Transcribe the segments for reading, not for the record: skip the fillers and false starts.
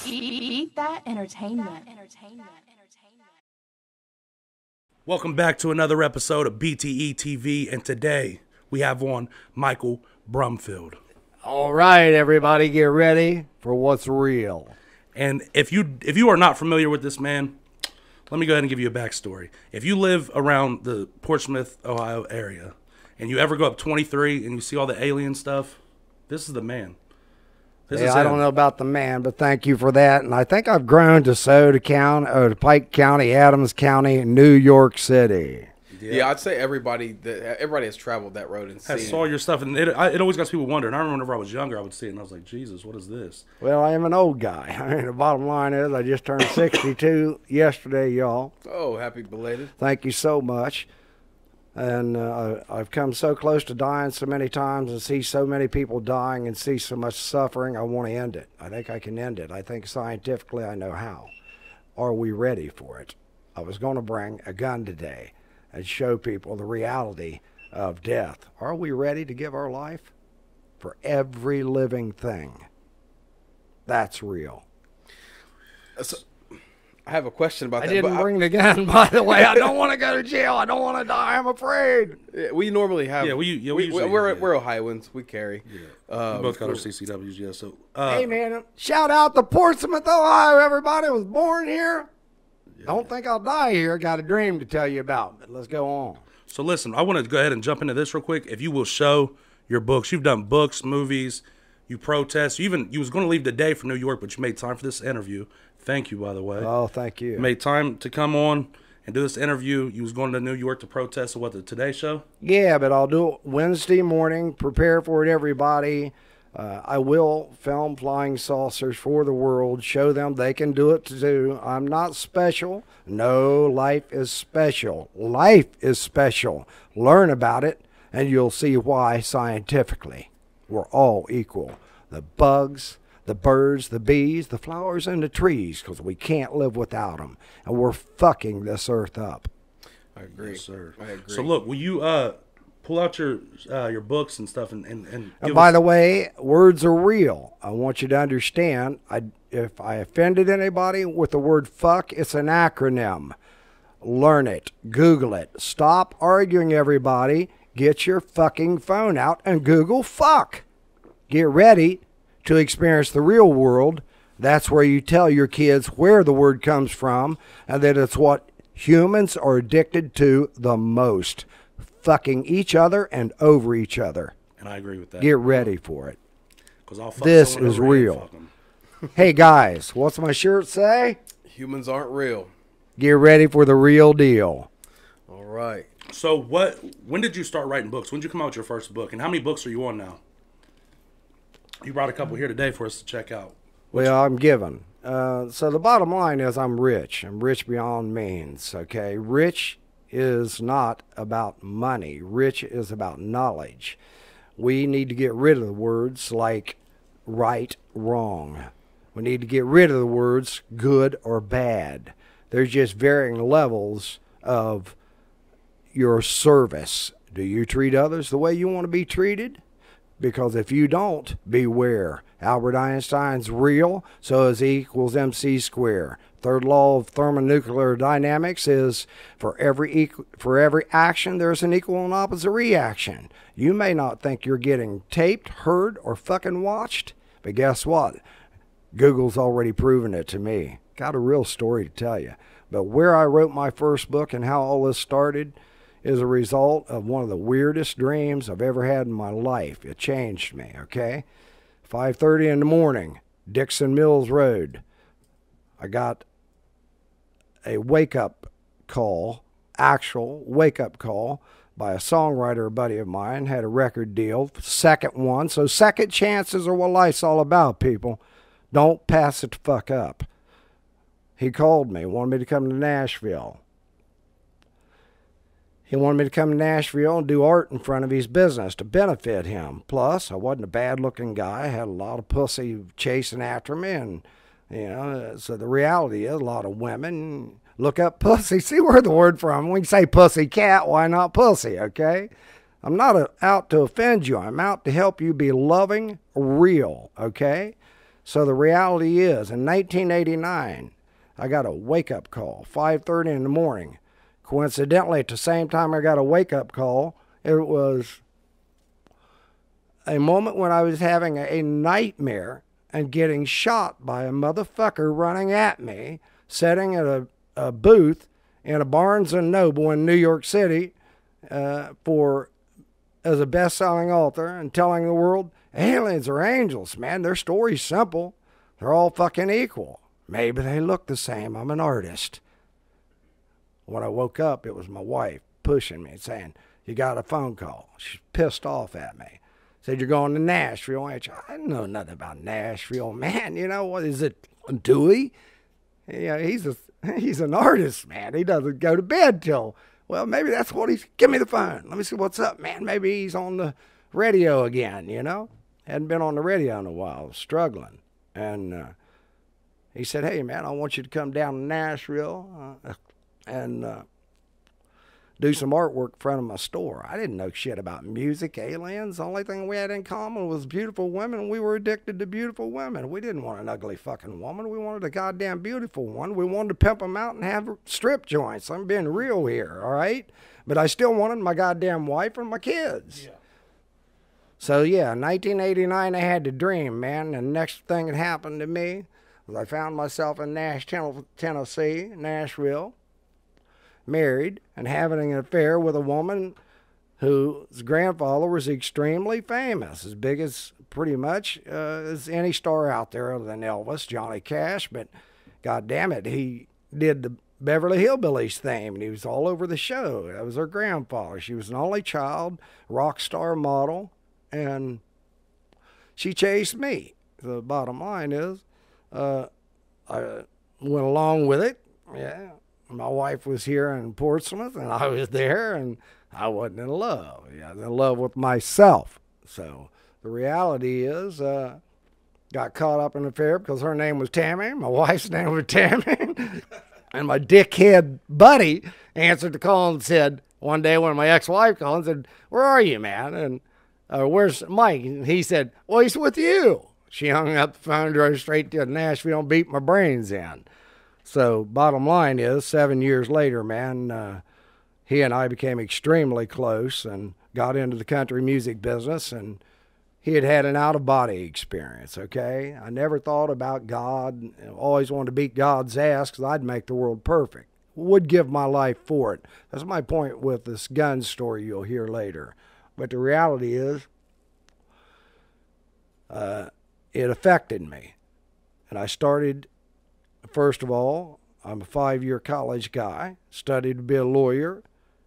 Eat that entertainment. Welcome back to another episode of BTE TV, and today we have on Michael Brumfield. All right, everybody, get ready for what's real. And if you are not familiar with this man, let me go ahead and give you a backstory. If you live around the Portsmouth, Ohio area, and you ever go up 23 and you see all the alien stuff, this is the man. This is I him. don't know about the man, but thank you for that. And I think I've grown to to Pike County, Adams County, New York City. Yeah, I'd say everybody has traveled that road and I seen saw your stuff, and it always got people wondering. I remember whenever I was younger, I would see it, and I was like, Jesus, what is this? Well, I am an old guy. I mean, the bottom line is I just turned 62 yesterday, y'all. Oh, happy belated. Thank you so much. And I've come so close to dying so many times and see so many people dying and see so much suffering, I want to end it. I think I can end it. I think scientifically I know how. Are we ready for it? I was going to bring a gun today and show people the reality of death. Are we ready to give our life for every living thing? That's real. So, I have a question about I that. didn't bring the gun, by the way. I don't want to go to jail. I don't want to die. I'm afraid. We normally have. Yeah, we usually we're Ohioans. We carry. Yeah. We both got our CCWs, yeah. So, Hey, man, shout out to Portsmouth, Ohio. Everybody was born here. Yeah. Don't think I'll die here. Got a dream to tell you about, but let's go on. So listen, I want to go ahead and jump into this real quick. If you will show your books, you've done books, movies, you protest. You was going to leave today for New York, but you made time for this interview. Thank you, by the way. Oh, thank you. You made time to come on and do this interview. You was going to New York to protest at the Today Show? Yeah, but I'll do it Wednesday morning. Prepare for it, everybody. I will film flying saucers for the world, show them they can do it too. I'm not special. No, life is special. Life is special. Learn about it, and you'll see why scientifically we're all equal. The bugs, the birds, the bees, the flowers, and the trees, because we can't live without them. And we're fucking this earth up. I agree. Yes, sir. I agree. So look, will you pull out your books and stuff and And by the way, words are real. I want you to understand, if I offended anybody with the word fuck, it's an acronym. Learn it. Google it. Stop arguing, everybody. Get your fucking phone out and Google fuck. Get ready to experience the real world. That's where you tell your kids where the word comes from and that it's what humans are addicted to the most. Fucking each other and over each other. And I agree with that. Get ready for it. 'Cause I'll fuck This someone is over and real. fuck 'em. Hey guys, what's my shirt say? Humans aren't real. Get ready for the real deal. All right. So when did you start writing books? When did you come out with your first book? And how many books are you on now? You brought a couple here today for us to check out. Well, I'm given. So the bottom line is I'm rich. I'm rich beyond means, okay? Rich is not about money. Rich is about knowledge. We need to get rid of the words like right, wrong. We need to get rid of the words good or bad. There's just varying levels of your service. Do you treat others the way you want to be treated? Because if you don't, beware. Albert Einstein's real, so is E equals MC squared. Third law of thermonuclear dynamics is for every action, there's an equal and opposite reaction. You may not think you're getting taped, heard, or fucking watched, but guess what? Google's already proven it to me. Got a real story to tell you. But where I wrote my first book and how all this started is a result of one of the weirdest dreams I've ever had in my life. It changed me, okay? 5:30 in the morning, Dixon Mills Road. I got a wake-up call, actual wake-up call by a songwriter, a buddy of mine, had a record deal, second one. So second chances are what life's all about, people. Don't pass it the fuck up. He called me, wanted me to come to Nashville. He wanted me to come to Nashville and do art in front of his business to benefit him. Plus, I wasn't a bad-looking guy. I had a lot of pussy chasing after me. And, you know, so the reality is a lot of women look up pussy, see where the word from. We can say pussy cat, why not pussy, okay? I'm not out to offend you. I'm out to help you be loving, real, okay? So the reality is, in 1989, I got a wake-up call, 5:30 in the morning. Coincidentally, at the same time I got a wake-up call, it was a moment when I was having a nightmare and getting shot by a motherfucker running at me, sitting at a booth in a Barnes & Noble in New York City as a best-selling author and telling the world, aliens are angels, man. Their story's simple. They're all fucking equal. Maybe they look the same. I'm an artist. When I woke up, it was my wife pushing me and saying, you got a phone call. She's pissed off at me. Said, you're going to Nashville. I didn't know nothing about Nashville. Man, you know, what is it, Dewey? Yeah, he's an artist, man. He doesn't go to bed till, well, maybe that's what give me the phone. Let me see what's up, man. Maybe he's on the radio again, you know. Hadn't been on the radio in a while, was struggling. And he said, hey, man, I want you to come down to Nashville and do some artwork in front of my store. I didn't know shit about music, aliens. The only thing we had in common was beautiful women. We were addicted to beautiful women. We didn't want an ugly fucking woman. We wanted a goddamn beautiful one. We wanted to pimp them out and have strip joints. I'm being real here, all right? But I still wanted my goddamn wife and my kids. Yeah. So, yeah, in 1989, I had the dream, man. And the next thing that happened to me was I found myself in Nashville, Tennessee, Nashville, married and having an affair with a woman whose grandfather was extremely famous, as big as pretty much as any star out there other than Elvis, Johnny Cash. But God damn it, he did the Beverly Hillbillies theme, and he was all over the show. That was her grandfather. She was an only child, rock star model, and she chased me. The bottom line is, I went along with it. Yeah. My wife was here in Portsmouth, and I was there, and I wasn't in love. I was in love with myself. So the reality is, got caught up in an affair because her name was Tammy, my wife's name was Tammy, and my dickhead buddy answered the call and said, one day when my ex-wife called and said, where are you, man? And where's Mike? And he said, well, he's with you. She hung up the phone, drove straight to Nashville, and beat my brains in. So bottom line is, 7 years later, man, he and I became extremely close and got into the country music business, and he had had an out-of-body experience, okay? I never thought about God. Always wanted to beat God's ass because I'd make the world perfect. Would give my life for it. That's my point with this gun story you'll hear later. But the reality is, it affected me. And I started... First of all, I'm a 5-year college guy, studied to be a lawyer,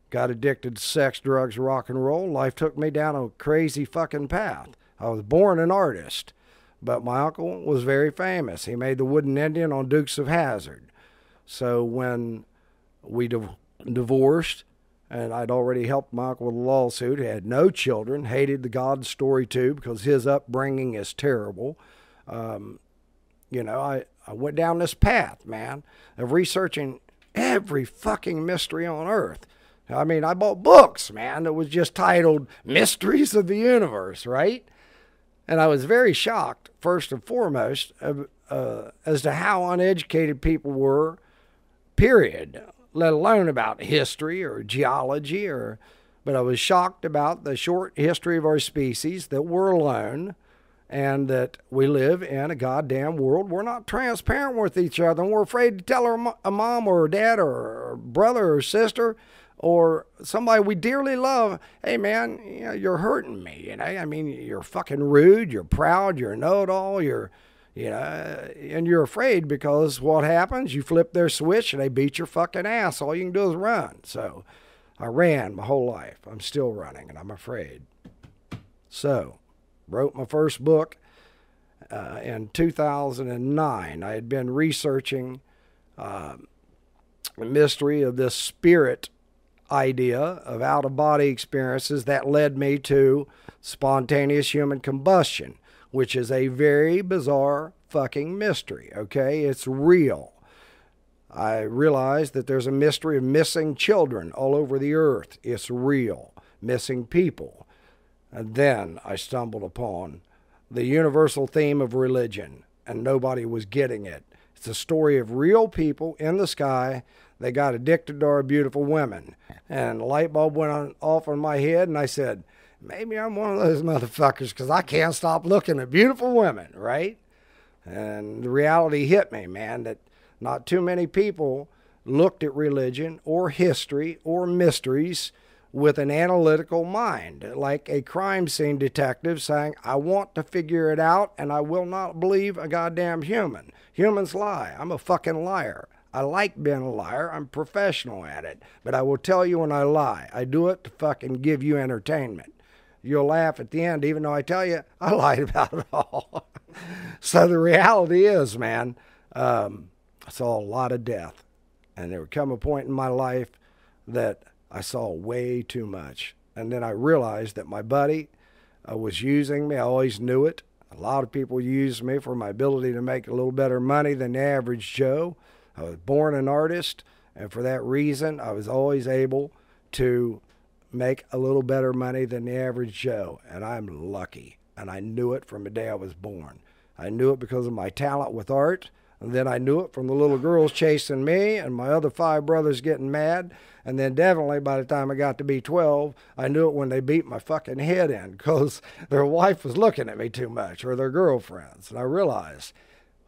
got addicted to sex, drugs, rock and roll. Life took me down a crazy fucking path. I was born an artist, but my uncle was very famous. He made the wooden Indian on Dukes of Hazzard. So when we divorced, and I'd already helped my uncle with a lawsuit, he had no children, hated the God story too because his upbringing is terrible. I went down this path, man, of researching every fucking mystery on Earth. I mean, I bought books, man, that was just titled Mysteries of the Universe, right? And I was very shocked, first and foremost, as to how uneducated people were, period, let alone about history or geology. But I was shocked about the short history of our species, that we're alone, and that we live in a goddamn world. We're not transparent with each other, and we're afraid to tell a mom or a dad or a brother or sister or somebody we dearly love, hey, man, you're hurting me. I mean, you're fucking rude, you're proud, you're a know-it-all, and you're afraid because what happens? You flip their switch and they beat your fucking ass. All you can do is run. So I ran my whole life. I'm still running, and I'm afraid. So... wrote my first book in 2009. I had been researching the mystery of this spirit idea of out-of-body experiences that led me to spontaneous human combustion, which is a very bizarre fucking mystery, okay? It's real. I realized that there's a mystery of missing children all over the earth. It's real. Missing people. And then I stumbled upon the universal theme of religion. and nobody was getting it. It's a story of real people in the sky. They got addicted to our beautiful women. And the light bulb went off in my head, and I said, maybe I'm one of those motherfuckers because I can't stop looking at beautiful women, right? And the reality hit me, man, that not too many people looked at religion or history or mysteries with an analytical mind, like a crime scene detective saying, I want to figure it out and I will not believe a goddamn human. Humans lie. I'm a fucking liar. I like being a liar. I'm professional at it. But I will tell you when I lie. I do it to fucking give you entertainment. You'll laugh at the end, even though I tell you I lied about it all. So the reality is, man, I saw a lot of death. And there would come a point in my life that I saw way too much. And then I realized that my buddy was using me. I always knew it. A lot of people use me for my ability to make a little better money than the average Joe. I was born an artist, and for that reason, I was always able to make a little better money than the average Joe. And I'm lucky. And I knew it from the day I was born. I knew it because of my talent with art. And then I knew it from the little girls chasing me and my other 5 brothers getting mad. And then definitely by the time I got to be 12, I knew it when they beat my fucking head in because their wife was looking at me too much or their girlfriends. And I realized,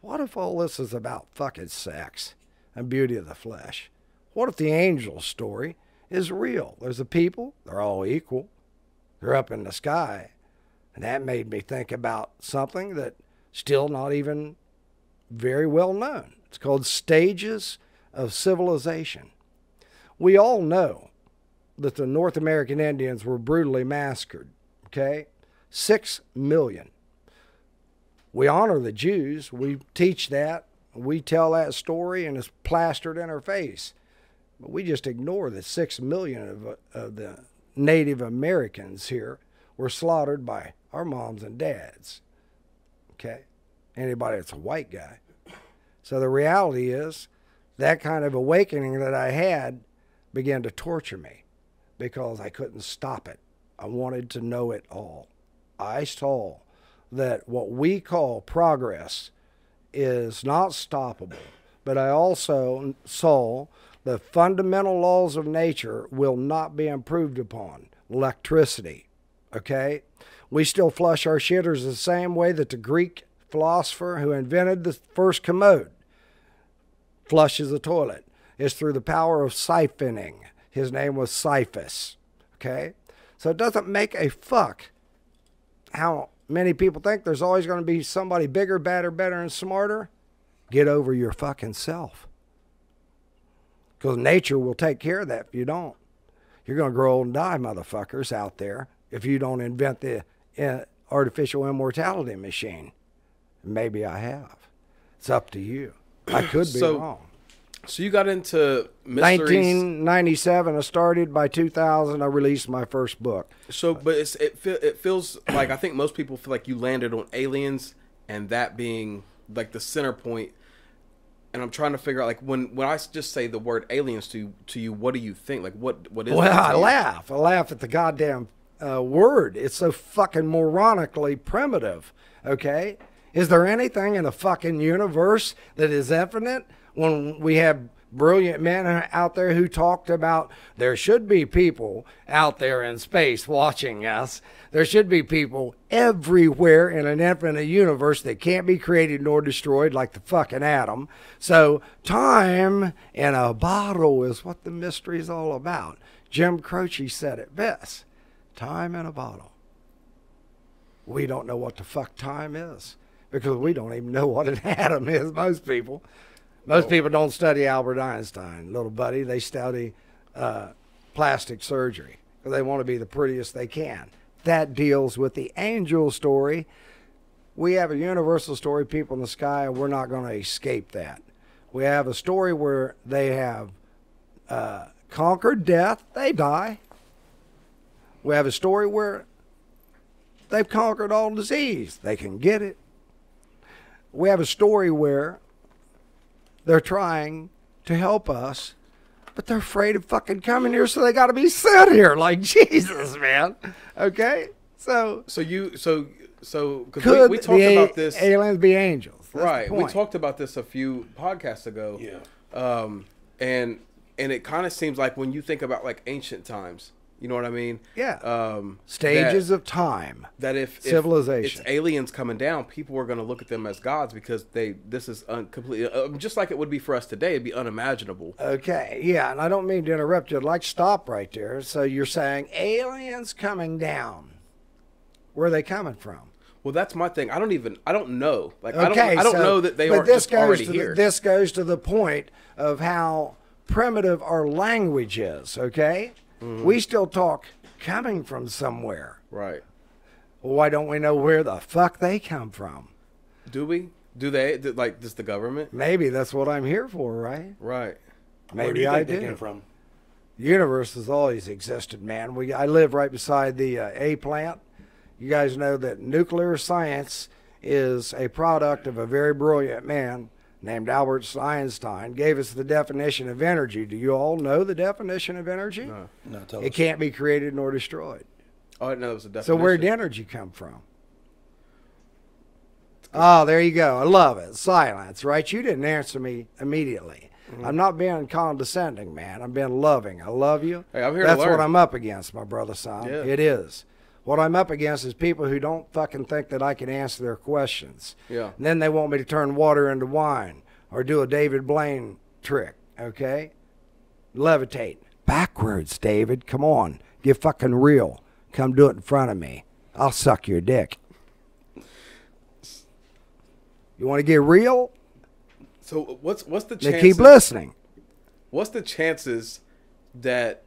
what if all this is about fucking sex and beauty of the flesh? What if the angel story is real? There's a people, they're all equal. They're up in the sky. And that made me think about something that still not even very well known. It's called stages of civilization. We all know that the North American Indians were brutally massacred, okay? 6 million. We honor the Jews. We teach that. We tell that story, and it's plastered in our face. But we just ignore that 6 million of the Native Americans here were slaughtered by our moms and dads, okay? Anybody that's a white guy. So the reality is that kind of awakening that I had began to torture me because I couldn't stop it. I wanted to know it all. I saw that what we call progress is not stoppable, but I also saw the fundamental laws of nature will not be improved upon. Electricity, okay? We still flush our shitters the same way that the Greek philosopher who invented the first commode flushes the toilet. It's through the power of siphoning. His name was Sisyphus, okay? So it doesn't make a fuck how many people think there's always going to be somebody bigger, badder, better, and smarter. Get over your fucking self. Because nature will take care of that if you don't. You're going to grow old and die, motherfuckers, out there, if you don't invent the artificial immortality machine. Maybe I have. It's up to you. I could be wrong. So you got into mysteries. 1997, I started. By 2000, I released my first book. So, but it feels like, I think most people feel like you landed on aliens and that being like the center point. And I'm trying to figure out, like, when I just say the word aliens to you, what do you think? Like, what is well, that? I laugh. I laugh at the goddamn word. It's so fucking moronically primitive, okay? Is there anything in the fucking universe that is infinite when we have brilliant men out there who talked about there should be people out there in space watching us? There should be people everywhere in an infinite universe that can't be created nor destroyed like the fucking atom. So time in a bottle is what the mystery is all about. Jim Croce said it best. Time in a bottle. We don't know what the fuck time is, because we don't even know what an atom is, most people. Most people don't study Albert Einstein, little buddy. They study plastic surgery because they want to be the prettiest they can. That deals with the angel story. We have a universal story, people in the sky, and we're not going to escape that. We have a story where they have conquered death. They die. We have a story where they've conquered all disease. They can get it. We have a story where they're trying to help us, but they're afraid of fucking coming here, so they got to be sent here. Like, Jesus, man. Okay? So because Could we talked the about this. aliens be angels? That's the Right. We point. talked about this a few podcasts ago. Yeah. And it kind of seems like when you think about like ancient times, you know what I mean? Yeah. Stages of time. That if Civilization. it's aliens coming down, people are going to look at them as gods because this is completely just like it would be for us today. It'd be unimaginable. Okay, yeah, and I don't mean to interrupt you. I'd like to stop right there. So you're saying aliens coming down. Where are they coming from? Well, that's my thing. I don't know. Like Okay, I don't so- know that they but aren't this just already goes to here. this goes to the point of how primitive our language is, okay? Mm-hmm. We still talk coming from somewhere. Right. Well, why don't we know where the fuck they come from? Do we? Do they? Like, does the government? Maybe that's what I'm here for, right? Right. Where do Maybe you I think they do. came from? The universe has always existed, man. I live right beside the A plant. You guys know that nuclear science is a product of a very brilliant man named Albert Einstein. Gave us the definition of energy. Do you all know the definition of energy? No. No, tell It us. can't be created nor destroyed. Oh, I didn't know that was a definition. So where did energy come from? Oh, there you go. I love it. Silence, right? You didn't answer me immediately. I'm not being condescending, man. I'm being loving. I love you. Hey, I'm here to That's learn. what I'm up against, my brother son. Yeah. It is. What I'm up against is people who don't fucking think that I can answer their questions. Yeah. And then they want me to turn water into wine or do a David Blaine trick, okay? Levitate. Backwards, David. Come on. Get fucking real. Come do it in front of me. I'll suck your dick. You want to get real? So what's the Then chances? keep listening. What's the chances that?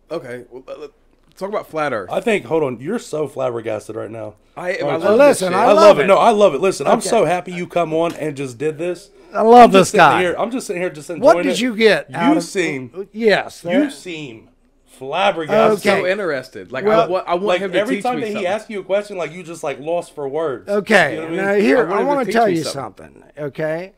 Okay, well, let's talk about flat Earth. I think. Hold on. You're so flabbergasted right now. I Oh, love listen, this shit. I I love love it. it. No, I love it. Listen, I'm Okay. so happy you come on and just did this. I love I'm just this sitting guy. Here, I'm just sitting here just enjoying What did it. you get? out You of- seem. Yes. You seem flabbergasted. Okay. So interested. Like Well, I want Like him to every teach time me that he something. asks you a question, like you just like lost for words. Okay, You know what I now mean? here, I I want him want to to teach tell me you something, okay?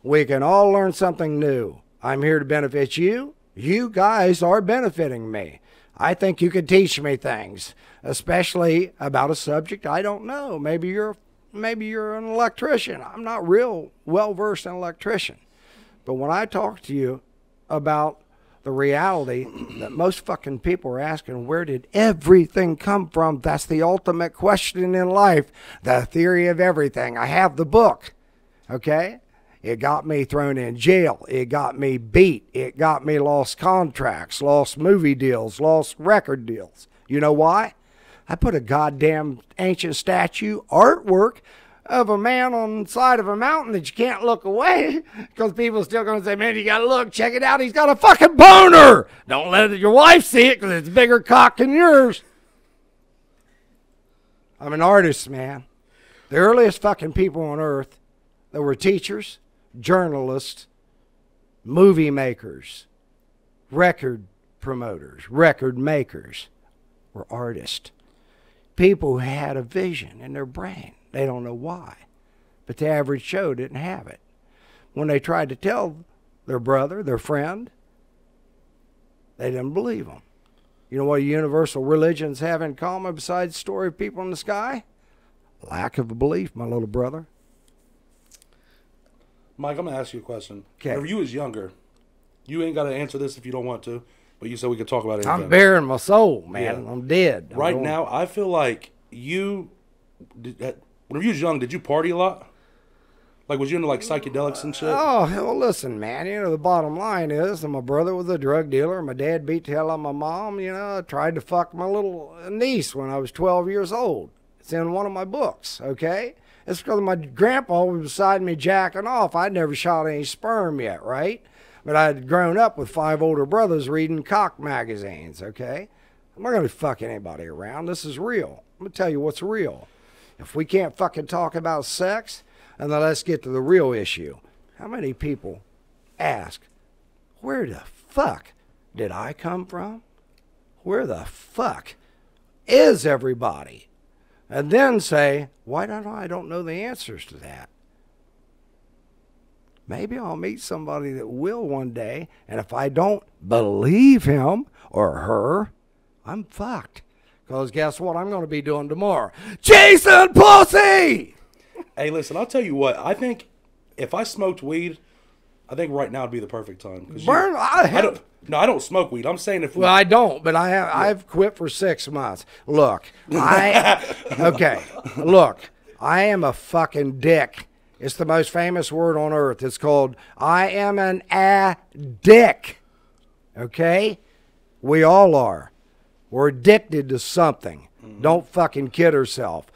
We can all learn something new. I'm here to benefit you. You guys are benefiting me. I think you could teach me things, especially about a subject I don't know. Maybe you're an electrician. I'm not real well versed in electrician. But when I talk to you about the reality that most fucking people are asking, where did everything come from? That's the ultimate question in life. The theory of everything. I have the book. Okay? It got me thrown in jail. It got me beat. It got me lost contracts, lost movie deals, lost record deals. You know why? I put a goddamn ancient statue artwork of a man on the side of a mountain that you can't look away because people are still going to say, man, you got to look. Check it out. He's got a fucking boner. Don't let your wife see it because it's a bigger cock than yours. I'm an artist, man. The earliest fucking people on earth that were teachers, journalists, movie makers, record promoters, record makers were artists. People who had a vision in their brain. They don't know why. But the average Joe didn't have it. When they tried to tell their brother, their friend, they didn't believe them. You know what universal religions have in common besides the story of people in the sky? Lack of a belief, my little brother. Mike, I'm gonna ask you a question. 'Kay. Whenever you was younger, you ain't gotta answer this if you don't want to, but you said we could talk about anything. I'm bearing my soul, man. Yeah. I'm dead. I'm Right going- now, I feel like whenever you was young, did you party a lot? Like, was you into like psychedelics and shit? Oh, well, listen, man. You know, the bottom line is that my brother was a drug dealer. My dad beat the hell out of my mom. You know, I tried to fuck my little niece when I was 12 years old. It's in one of my books, okay? It's because my grandpa was beside me jacking off. I'd never shot any sperm yet, right? But I'd grown up with 5 older brothers reading cock magazines, okay? I'm not going to fuck anybody around. This is real. I'm going to tell you what's real. If we can't fucking talk about sex, and then let's get to the real issue. How many people ask, where the fuck did I come from? Where the fuck is everybody? And then say, why don't I don't know the answers to that? Maybe I'll meet somebody that will one day, and if I don't believe him or her, I'm fucked. Because guess what I'm going to be doing tomorrow? Jason Pussy! Hey, listen, I'll tell you what. I think if I smoked weed, I think right now would be the perfect time. 'Cause Burn, I don't smoke weed. I'm saying if we, Well, I don't, but I've quit for 6 months. Look, okay. Look, I am a fucking dick. It's the most famous word on earth. It's called I am an dick. Okay? We all are. We're addicted to something. Don't fucking kid yourself.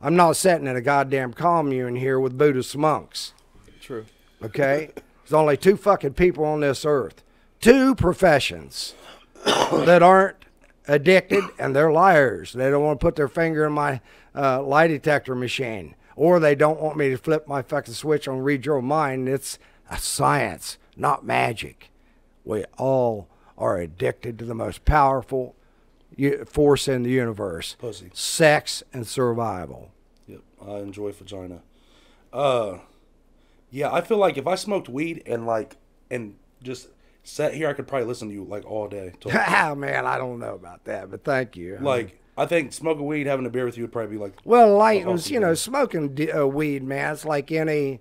I'm not sitting in a goddamn commune here with Buddhist monks. True. Okay? There's only 2 fucking people on this earth. 2 professions that aren't addicted, and they're liars. They don't want to put their finger in my lie detector machine, or they don't want me to flip my fucking switch on Read Your Mind. It's a science, not magic. We all are addicted to the most powerful force in the universe. Pussy. Sex and survival. Yep, I enjoy vagina. Yeah, I feel like if I smoked weed and just sat here, I could probably listen to you like all day. Ah, man, I don't know about that, but thank you. Like, I think smoking weed, having a beer with you would probably be like. Well, lightens, awesome you know, thing. smoking weed, man, it's like any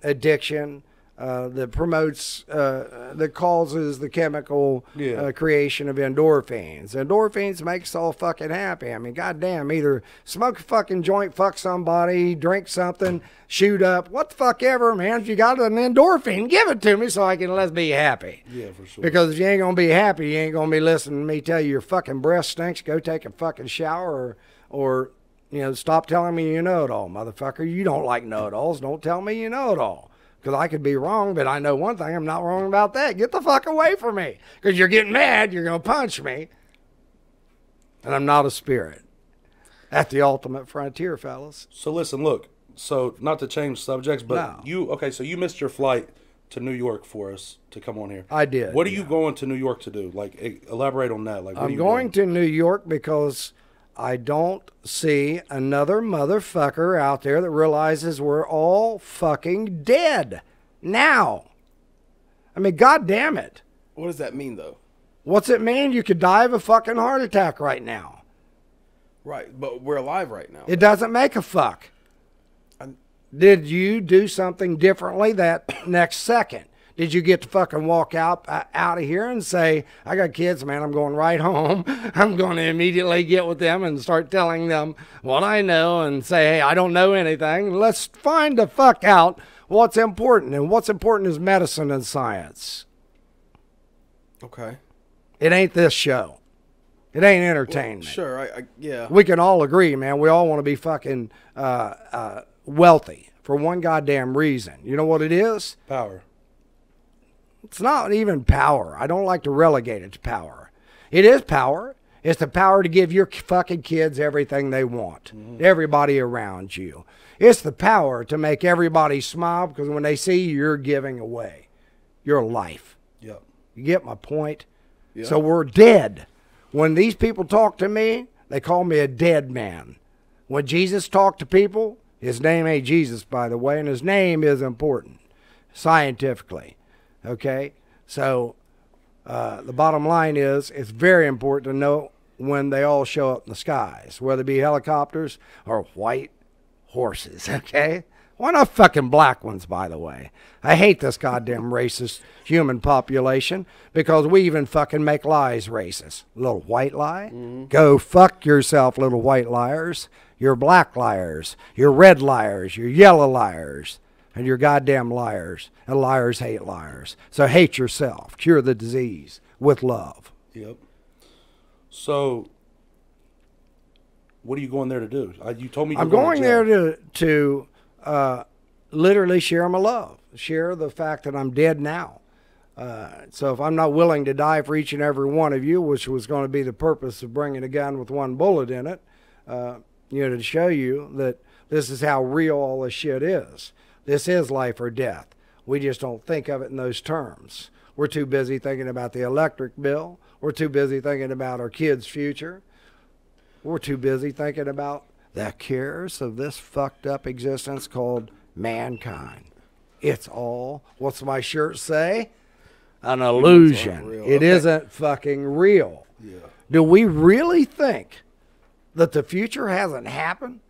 addiction that promotes, that causes the chemical creation of endorphins. Endorphins make us all fucking happy. I mean, goddamn, either smoke a fucking joint, fuck somebody, drink something, shoot up, what the fuck ever, man. If you got an endorphin, give it to me so I can let's be happy. Yeah, for sure. Because if you ain't gonna be happy, you ain't gonna be listening to me tell you your fucking breath stinks. Go take a fucking shower, or you know, stop telling me you know it all, motherfucker. You don't like know it alls. Don't tell me you know it all. Because I could be wrong, but I know one thing. I'm not wrong about that. Get the fuck away from me. Because you're getting mad. You're gonna punch me. And I'm not a spirit. At the ultimate frontier, fellas. So listen, look. So not to change subjects, but No. so you missed your flight to New York for us to come on here. I did, What are you going to New York to do? Like, elaborate on that. Like, what are I'm you going doing? to New York because I don't see another motherfucker out there that realizes we're all fucking dead now. I mean, God damn it. What does that mean, though? What's it mean? You could die of a fucking heart attack right now. Right, but we're alive right now. It doesn't make a fuck. Did you do something differently that next second? Did you get to fucking walk out of here and say, I got kids, man, I'm going right home. I'm going to immediately get with them and start telling them what I know and say, hey, I don't know anything. Let's find the fuck out what's important. And what's important is medicine and science. Okay. It ain't this show. It ain't entertainment. Sure, yeah. We can all agree, man. We all want to be fucking wealthy for one goddamn reason. You know what it is? Power. It's not even power. I don't like to relegate it to power. It is power. It's the power to give your fucking kids everything they want. Everybody around you. It's the power to make everybody smile because when they see you, you're giving away your life. Yep. You get my point? Yeah. So we're dead. When these people talk to me, they call me a dead man. When Jesus talked to people, his name ain't Jesus, by the way, and his name is important scientifically. Okay? So the bottom line is it's very important to know when they all show up in the skies, whether it be helicopters or white horses, okay? Why not fucking black ones, by the way? I hate this goddamn racist human population because we even fucking make lies racist. Little white lie? Go fuck yourself, little white liars. You're black liars. You're red liars. You're yellow liars. And you're goddamn liars. And liars hate liars. So hate yourself. Cure the disease with love. Yep. So, what are you going there to do? You told me I'm going there to literally share my love, share the fact that I'm dead now. So if I'm not willing to die for each and every one of you, which was going to be the purpose of bringing a gun with one bullet in it, to show you that this is how real all this shit is. This is life or death. We just don't think of it in those terms. We're too busy thinking about the electric bill. We're too busy thinking about our kids' future. We're too busy thinking about the cares of this fucked up existence called mankind. It's all, what's my shirt say? An illusion. real. It Okay. isn't fucking real. Yeah. Do we really think that the future hasn't happened?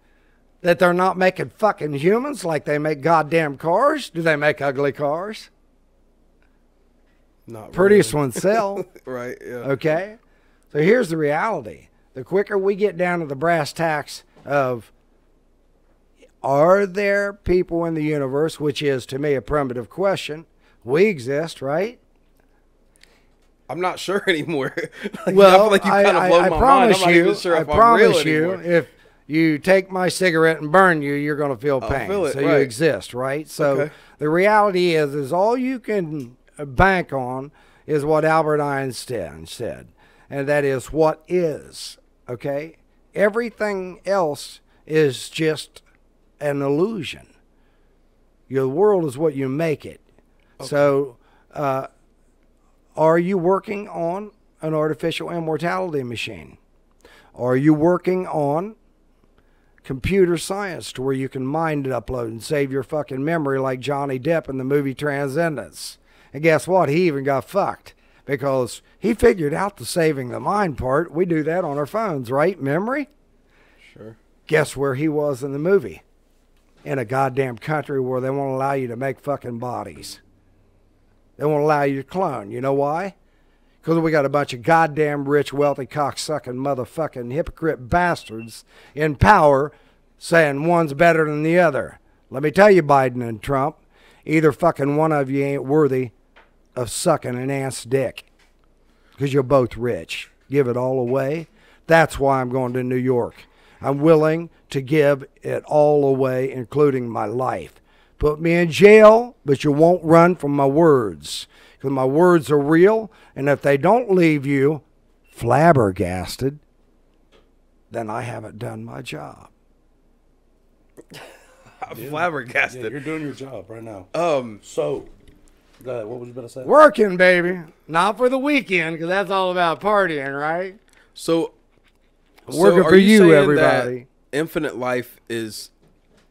That they're not making fucking humans like they make goddamn cars? Do they make ugly cars? Not Prettiest really. ones sell. Right. Yeah. Okay? So here's the reality. The quicker we get down to the brass tacks of, are there people in the universe, which is to me a primitive question. We exist, right? I'm not sure anymore. Like, Well, I feel like you kind of blown my mind. I'm not even sure if I'm real anymore. if you take my cigarette and burn you, you're going to feel I'll pain. feel it, so you right. exist, right? So Okay. the reality is all you can bank on is what Albert Einstein said, and that is what is. Okay, everything else is just an illusion. Your world is what you make it. Okay. So, are you working on an artificial immortality machine? Are you working on computer science to where you can mind upload and save your fucking memory like Johnny Depp in the movie Transcendence? And guess what? He even got fucked because he figured out the saving the mind part. We do that on our phones, right? Memory? Sure. Guess where he was in the movie? In a goddamn country where they won't allow you to make fucking bodies. They won't allow you to clone. You know why? Because we got a bunch of goddamn rich, wealthy, cocksucking, motherfucking hypocrite bastards in power saying one's better than the other. Let me tell you, Biden and Trump, either fucking one of you ain't worthy of sucking an ant's dick. Because you're both rich. Give it all away. That's why I'm going to New York. I'm willing to give it all away, including my life. Put me in jail, but you won't run from my words. Because my words are real, and if they don't leave you flabbergasted, then I haven't done my job. I'm flabbergasted. Yeah, you're doing your job right now. So Go ahead, what was you about to say? Working, baby. Not for the weekend, because that's all about partying, right? So Working are for you, saying everybody. that infinite life is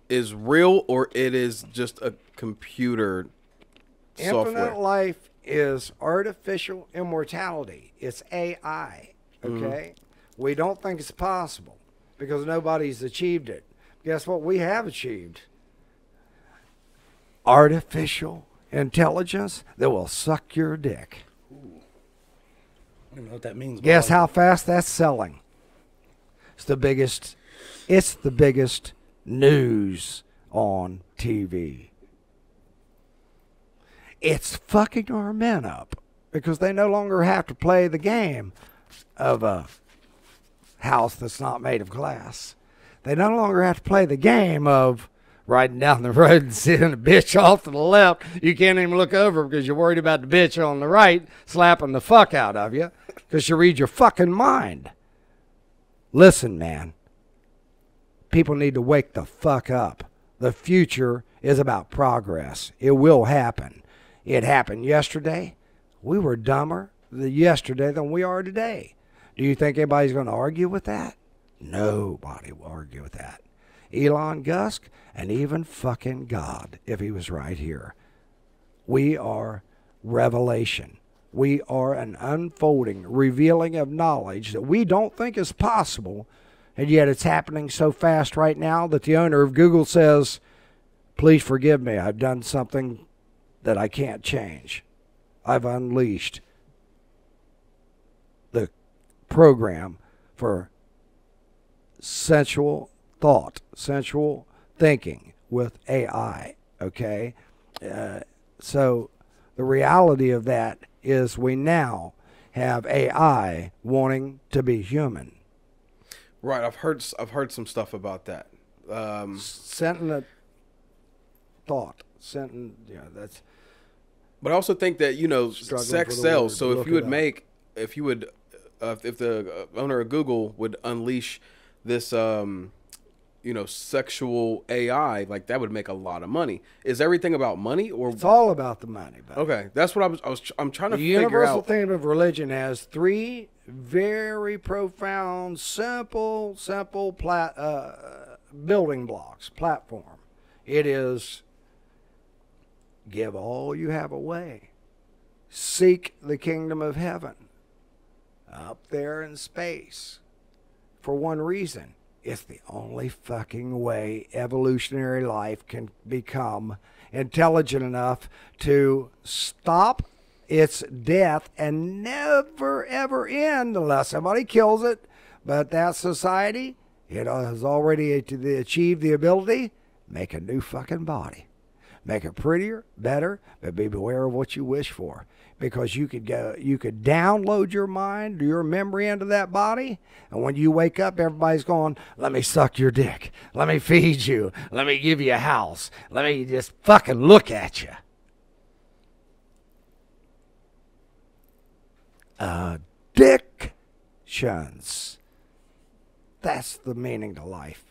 real, or it is just a computer software? Infinite life is artificial immortality. It's AI, okay? We don't think it's possible because nobody's achieved it. Guess what we have achieved? Artificial intelligence that will suck your dick. I don't even know what that means. but Guess I like how fast that's selling? It's the biggest news on TV. It's fucking our men up because they no longer have to play the game of a house that's not made of glass. They no longer have to play the game of riding down the road and seeing a bitch off to the left. You can't even look over because you're worried about the bitch on the right slapping the fuck out of you because she reads your fucking mind. Listen, man. People need to wake the fuck up. The future is about progress. It will happen. It happened yesterday. We were dumber yesterday than we are today. Do you think anybody's going to argue with that? Nobody will argue with that. Elon Musk and even fucking God, if he was right here. We are revelation. We are an unfolding, revealing of knowledge that we don't think is possible, and yet it's happening so fast right now that the owner of Google says, please forgive me, I've done something that I can't change. I've unleashed the program for sensual thought, sensual thinking with AI, okay? So the reality of that is we now have AI wanting to be human. Right, I've heard some stuff about that. Sentient a thought, that's. But I also think that Struggling sex for the sells. word, So look if the owner of Google would unleash this sexual AI, like that would make a lot of money. Is everything about money, or It's all about the money. Buddy. okay? That's what I'm trying to The figure universal out. theme of religion has three very profound, simple building blocks, platform. It is give all you have away. Seek the kingdom of heaven. up there in space for one reason. It's the only fucking way evolutionary life can become intelligent enough to stop its death and never ever end unless somebody kills it. But that society, it has already achieved the ability, make a new fucking body. Make it prettier, better, but be aware of what you wish for. Because you could download your mind, your memory into that body, and when you wake up, everybody's going, let me suck your dick. Let me feed you. Let me give you a house. Let me just fucking look at you. Addictions. That's the meaning to life.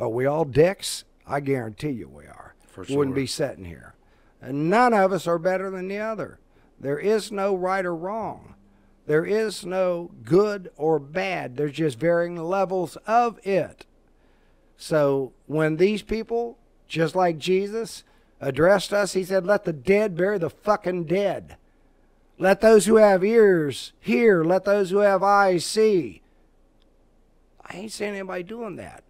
Are we all dicks? I guarantee you we are. For sure. Wouldn't be sitting here. And none of us are better than the other. There is no right or wrong. There is no good or bad. There's just varying levels of it. So when these people, just like Jesus, addressed us, he said, let the dead bury the fucking dead. Let those who have ears hear. Let those who have eyes see. I ain't seen anybody doing that.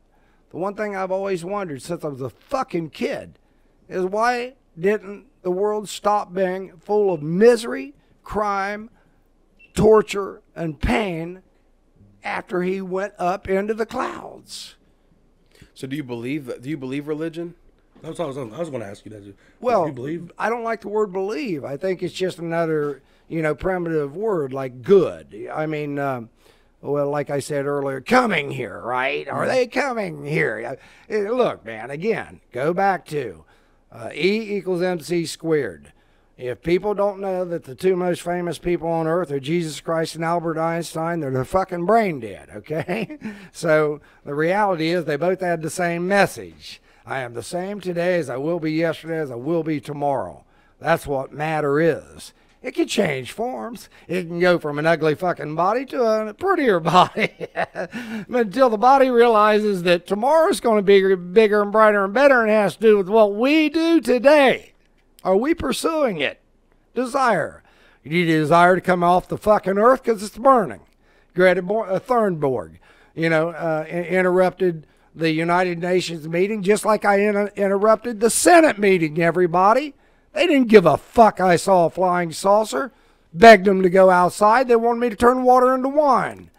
The one thing I've always wondered since I was a fucking kid is why didn't the world stop being full of misery, crime, torture, and pain after he went up into the clouds? So do you believe religion? I was going to ask you that. Well, do you believe? I don't like the word believe. I think it's just another, primitive word like good. I mean, well, like I said earlier, coming here, right? Are they coming here? Look, man, again, go back to E equals MC squared. If people don't know that the two most famous people on earth are Jesus Christ and Albert Einstein, they're fucking brain dead, okay? So the reality is they both had the same message. I am the same today as I will be yesterday, as I will be tomorrow. That's what matter is. It can change forms. It can go from an ugly fucking body to a prettier body. Until the body realizes that tomorrow's going to be bigger and brighter and better, and it has to do with what we do today. Are we pursuing it? Desire. You desire to come off the fucking earth because it's burning. Greta Thunberg, interrupted the United Nations meeting just like I interrupted the Senate meeting, everybody. They didn't give a fuck I saw a flying saucer. Begged them to go outside. They wanted me to turn water into wine.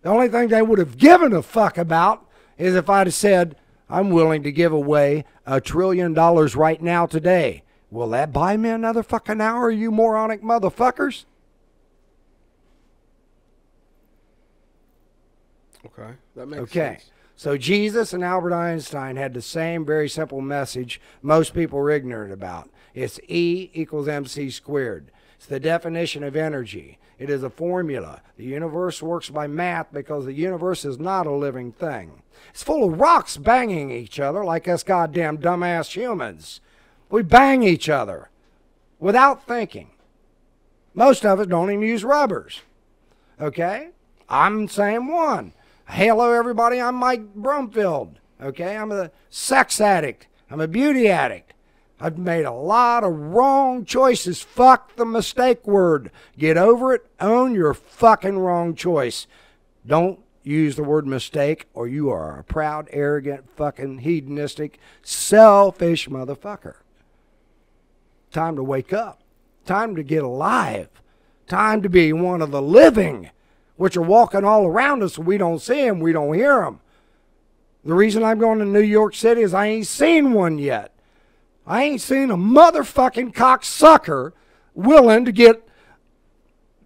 The only thing they would have given a fuck about is if I'd have said, I'm willing to give away $1 trillion right now today. Will that buy me another fucking hour, you moronic motherfuckers? Okay, that makes Okay. sense. So Jesus and Albert Einstein had the same very simple message most people are ignorant about. It's E equals MC squared. It's the definition of energy. It is a formula. The universe works by math because the universe is not a living thing. It's full of rocks banging each other like us goddamn dumbass humans. We bang each other without thinking. Most of us don't even use rubbers. Okay? I'm the same one. Hello, everybody. I'm Mike Brumfield. Okay? I'm a sex addict. I'm a beauty addict. I've made a lot of wrong choices. Fuck the mistake word. Get over it. Own your fucking wrong choice. Don't use the word mistake or you are a proud, arrogant, fucking hedonistic, selfish motherfucker. Time to wake up. Time to get alive. Time to be one of the living, which are walking all around us. We don't see them. We don't hear them. The reason I'm going to New York City is I ain't seen one yet. I ain't seen a motherfucking cocksucker willing to get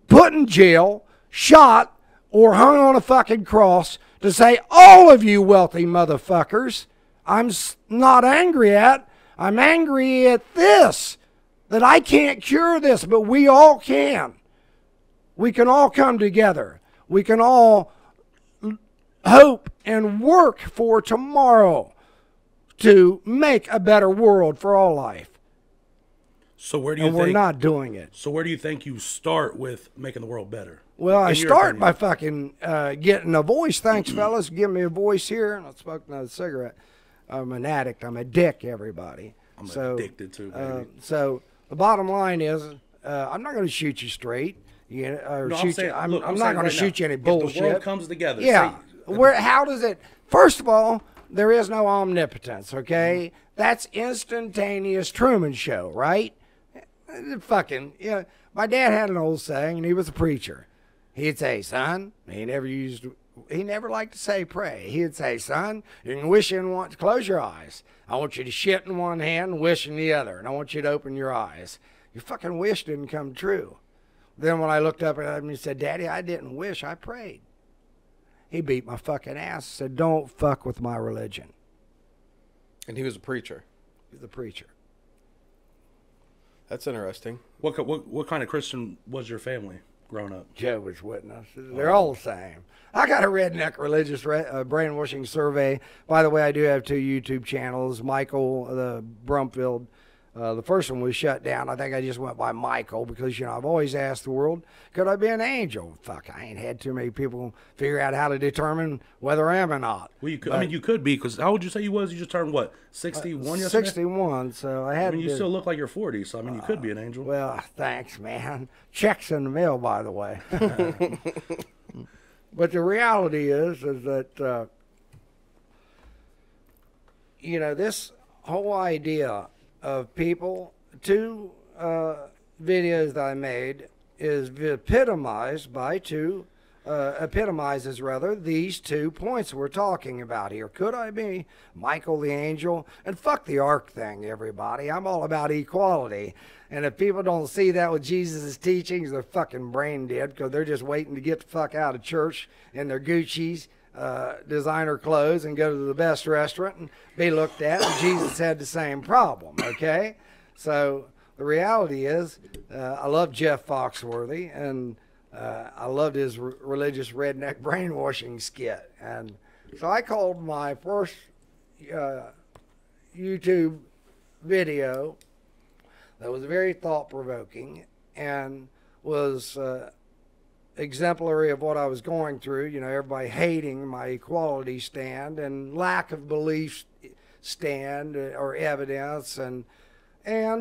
put in jail, shot, or hung on a fucking cross to say, all of you wealthy motherfuckers, I'm not angry at. I'm angry at this, that I can't cure this, but we all can. We can all come together. We can all hope and work for tomorrow to make a better world for all life. So where do you And think we're not doing it. So where do you think you start with making the world better? Well, I In your start opinion? by fucking getting a voice. Thanks, fellas. Give me a voice here. And I smoked another cigarette. I'm an addict. I'm a dick, everybody. I'm addicted to, baby. So the bottom line is, I'm not going to shoot you straight. You know, or No, shoot saying, you. I'm look, not saying going right to shoot now, you any if the bullshit. world comes together. Yeah. say- Where? How does it? First of all, there is no omnipotence. Okay, that's instantaneous Truman Show, right? Fucking yeah. My dad had an old saying, and he was a preacher. He'd say, "Son," he never liked to say pray. He'd say, "Son, you can wish in one. Close your eyes. I want you to shit in one hand and wish in the other, and I want you to open your eyes." Your fucking wish didn't come true. Then when I looked up at him, he said, "Daddy, I didn't wish. I prayed." He beat my fucking ass. Said, "Don't fuck with my religion." And he was a preacher. He's the preacher. That's interesting. What kind of Christian was your family growing up? Jehovah's Witnesses. They're all the same. I got a redneck religious brainwashing survey. By the way, I do have 2 YouTube channels. Michael, the Brumfield. The first one was shut down. I think I just went by Michael because, you know, I've always asked the world, could I be an angel? Fuck, I ain't had too many people figure out how to determine whether I am or not. Well, you could, I mean, you could be, because how would you say you was? You just turned, what, 61 yesterday? 61, so I had I mean, you to. still look like you're 40, so, I mean, you could be an angel. Well, thanks, man. Checks in the mail, by the way. But the reality is that, you know, this whole idea of people, 2 videos that I made is epitomizes these 2 points we're talking about here. Could I be Michael the angel? And fuck the ark thing, everybody. I'm all about equality. And if people don't see that with Jesus' teachings, they're fucking brain dead because they're just waiting to get the fuck out of church in their Gucci's, designer clothes and go to the best restaurant and be looked at. And Jesus had the same problem, okay? So the reality is, I love Jeff Foxworthy, and I loved his religious redneck brainwashing skit. And so I called my first YouTube video that was very thought-provoking and was exemplary of what I was going through. You know, everybody hating my equality stand and lack of belief stand or evidence, and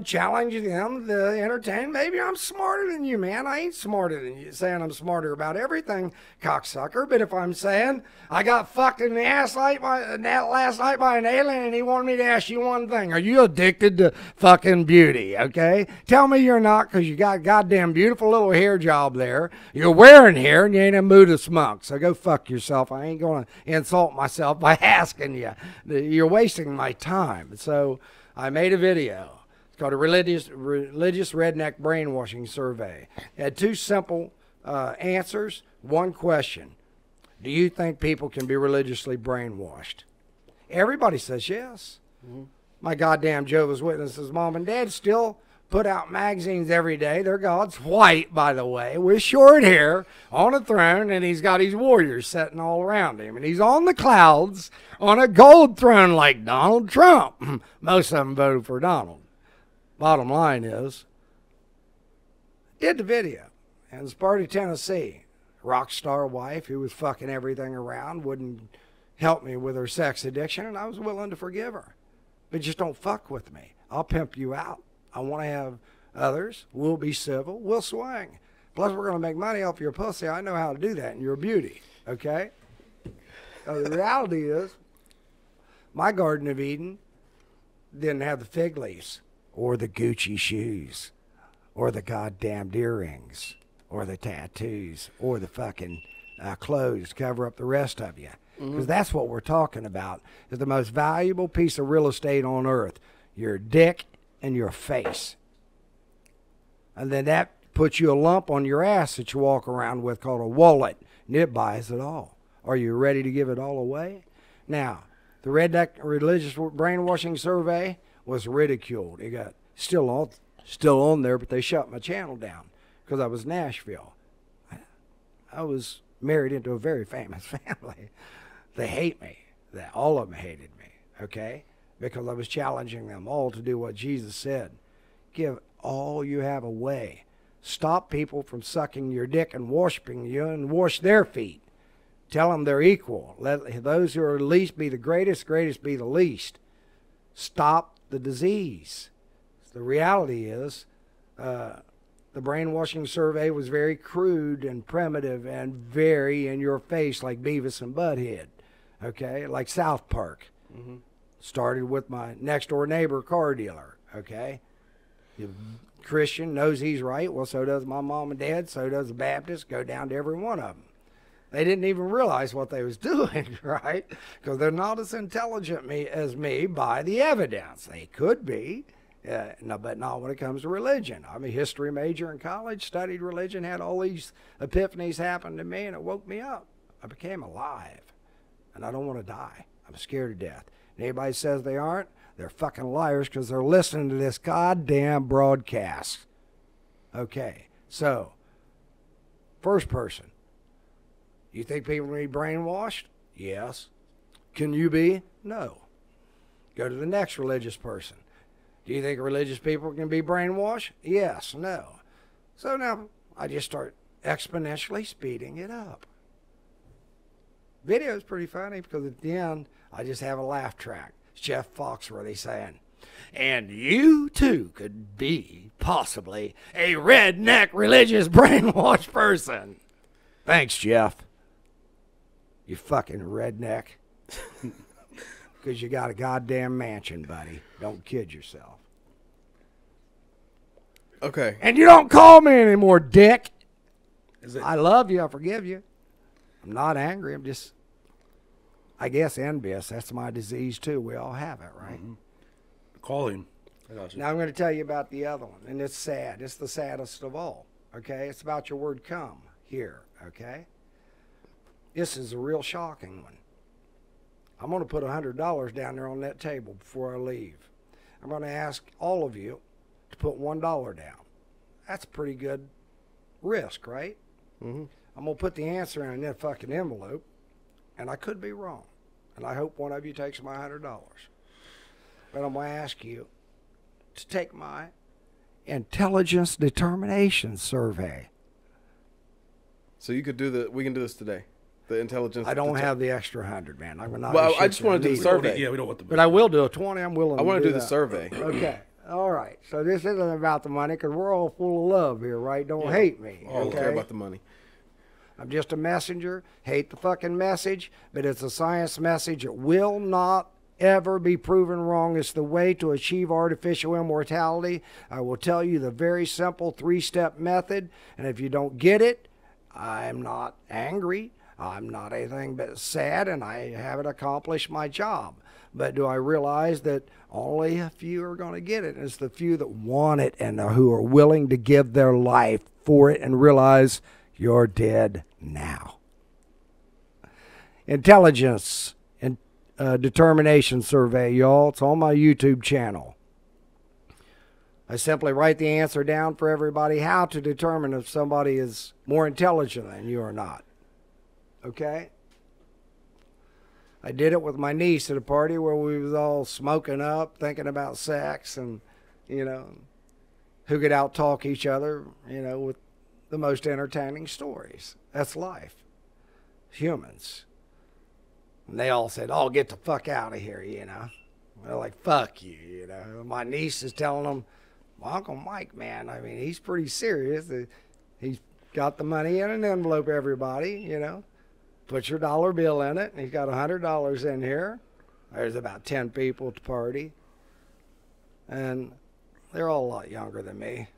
challenging them to entertain. Maybe I'm smarter than you, man. I ain't smarter than you, saying I'm smarter about everything, cocksucker. But if I'm saying I got fucked in the ass last night by an alien and he wanted me to ask you one thing: are you addicted to fucking beauty? Okay, tell me you're not, because you got a goddamn beautiful little hair job there. You're wearing hair and you ain't in a mood of smunk. So go fuck yourself. I ain't gonna insult myself by asking you. You're wasting my time. So I made a video. It's called a religious redneck brainwashing survey. It had 2 simple answers, 1 question: do you think people can be religiously brainwashed? Everybody says yes. Mm-hmm. My goddamn Jehovah's Witnesses mom and dad still put out magazines every day. Their God's white, by the way, with short hair, on a throne, and he's got his warriors sitting all around him. And he's on the clouds on a gold throne like Donald Trump. Most of them voted for Donald. Bottom line is, did the video in Sparta, Tennessee. Rock star wife who was fucking everything around, wouldn't help me with her sex addiction, and I was willing to forgive her. But just don't fuck with me. I'll pimp you out. I want to have others. We'll be civil. We'll swing. Plus, we're going to make money off your pussy. I know how to do that, and you're a beauty. Okay? The reality is, my Garden of Eden didn't have the fig leaves, or the Gucci shoes, or the goddamn earrings, or the tattoos, or the fucking clothes to cover up the rest of you. Because that's what we're talking about, is the most valuable piece of real estate on earth: your dick and your face. And then that puts you a lump on your ass that you walk around with called a wallet, and it buys it all. Are you ready to give it all away? Now, the Redneck Religious Brainwashing Survey was ridiculed. It got still on there, but they shut my channel down because I was Nashville. I was married into a very famous family. They hate me. All of them hated me, okay? Because I was challenging them all to do what Jesus said. Give all you have away. Stop people from sucking your dick and worshiping you, and wash their feet. Tell them they're equal. Let those who are least be the greatest, greatest be the least. Stop the disease. The reality is, The brainwashing survey was very crude and primitive and very in your face, like Beavis and Butthead, okay? Like South Park. Started with my next door neighbor car dealer, okay? The Christian knows he's right. Well, so does my mom and dad. So does the Baptist. Go down to every one of them. They didn't even realize what they was doing, right? Because they're not as intelligent as me by the evidence. They could be, no, but not when it comes to religion. I'm a history major in college, studied religion, had all these epiphanies happen to me, and it woke me up. I became alive, and I don't want to die. I'm scared to death. And anybody says they aren't, they're fucking liars because they're listening to this goddamn broadcast. Okay, so, first person. You think people be brainwashed? Yes. Can you be? No. Go to the next religious person. Do you think religious people can be brainwashed? Yes. No. So now I just start exponentially speeding it up. Video is pretty funny because at the end I just have a laugh track. It's Jeff Foxworthy saying, and you too could be possibly a redneck religious brainwashed person. Thanks, Jeff. You fucking redneck. Because you got a goddamn mansion, buddy. Don't kid yourself. Okay. And you don't call me anymore, dick. Is it? I love you. I forgive you. I'm not angry. I'm just, I guess, envious. That's my disease, too. We all have it, right? Call him. I got you. Now I'm going to tell you about the other one. And it's sad. It's the saddest of all. Okay? It's about your word come here. Okay? This is a real shocking one. I'm going to put $100 down there on that table before I leave. I'm going to ask all of you to put $1 down. That's a pretty good risk, right? Mm-hmm. I'm going to put the answer in that fucking envelope, and I could be wrong. And I hope one of you takes my $100. But I'm going to ask you to take my intelligence determination survey. So you could do we can do this today. The intelligence. I don't have the extra 100, man. I'm not. Well, I just want to do the survey. Yeah, we don't want the. But I will do a 20. I'm willing. I want to do the that. survey. Okay. All right. So this isn't about the money because we're all full of love here, right? Don't hate me. I don't care Okay. about the money. I'm just a messenger. Hate the fucking message, but it's a science message. It will not ever be proven wrong. It's the way to achieve artificial immortality. I will tell you the very simple 3-step method, and if you don't get it, I'm not angry. I'm not anything but sad, and I haven't accomplished my job. But do I realize that only a few are going to get it? And it's the few that want it and who are willing to give their life for it and realize you're dead now. Intelligence and determination survey, y'all. It's on my YouTube channel. I simply write the answer down for everybody how to determine if somebody is more intelligent than you or not. Okay? I did it with my niece at a party where we was all smoking up, thinking about sex and, you know, who could out-talk each other, you know, with the most entertaining stories. That's life. Humans. And they all said, oh, get the fuck out of here, you know. They're like, fuck you, you know. My niece is telling them, my Uncle Mike, man, I mean, he's pretty serious. He's got the money in an envelope, everybody, you know. Put your dollar bill in it, and he's got $100 in here. There's about 10 people at the party. And they're all a lot younger than me.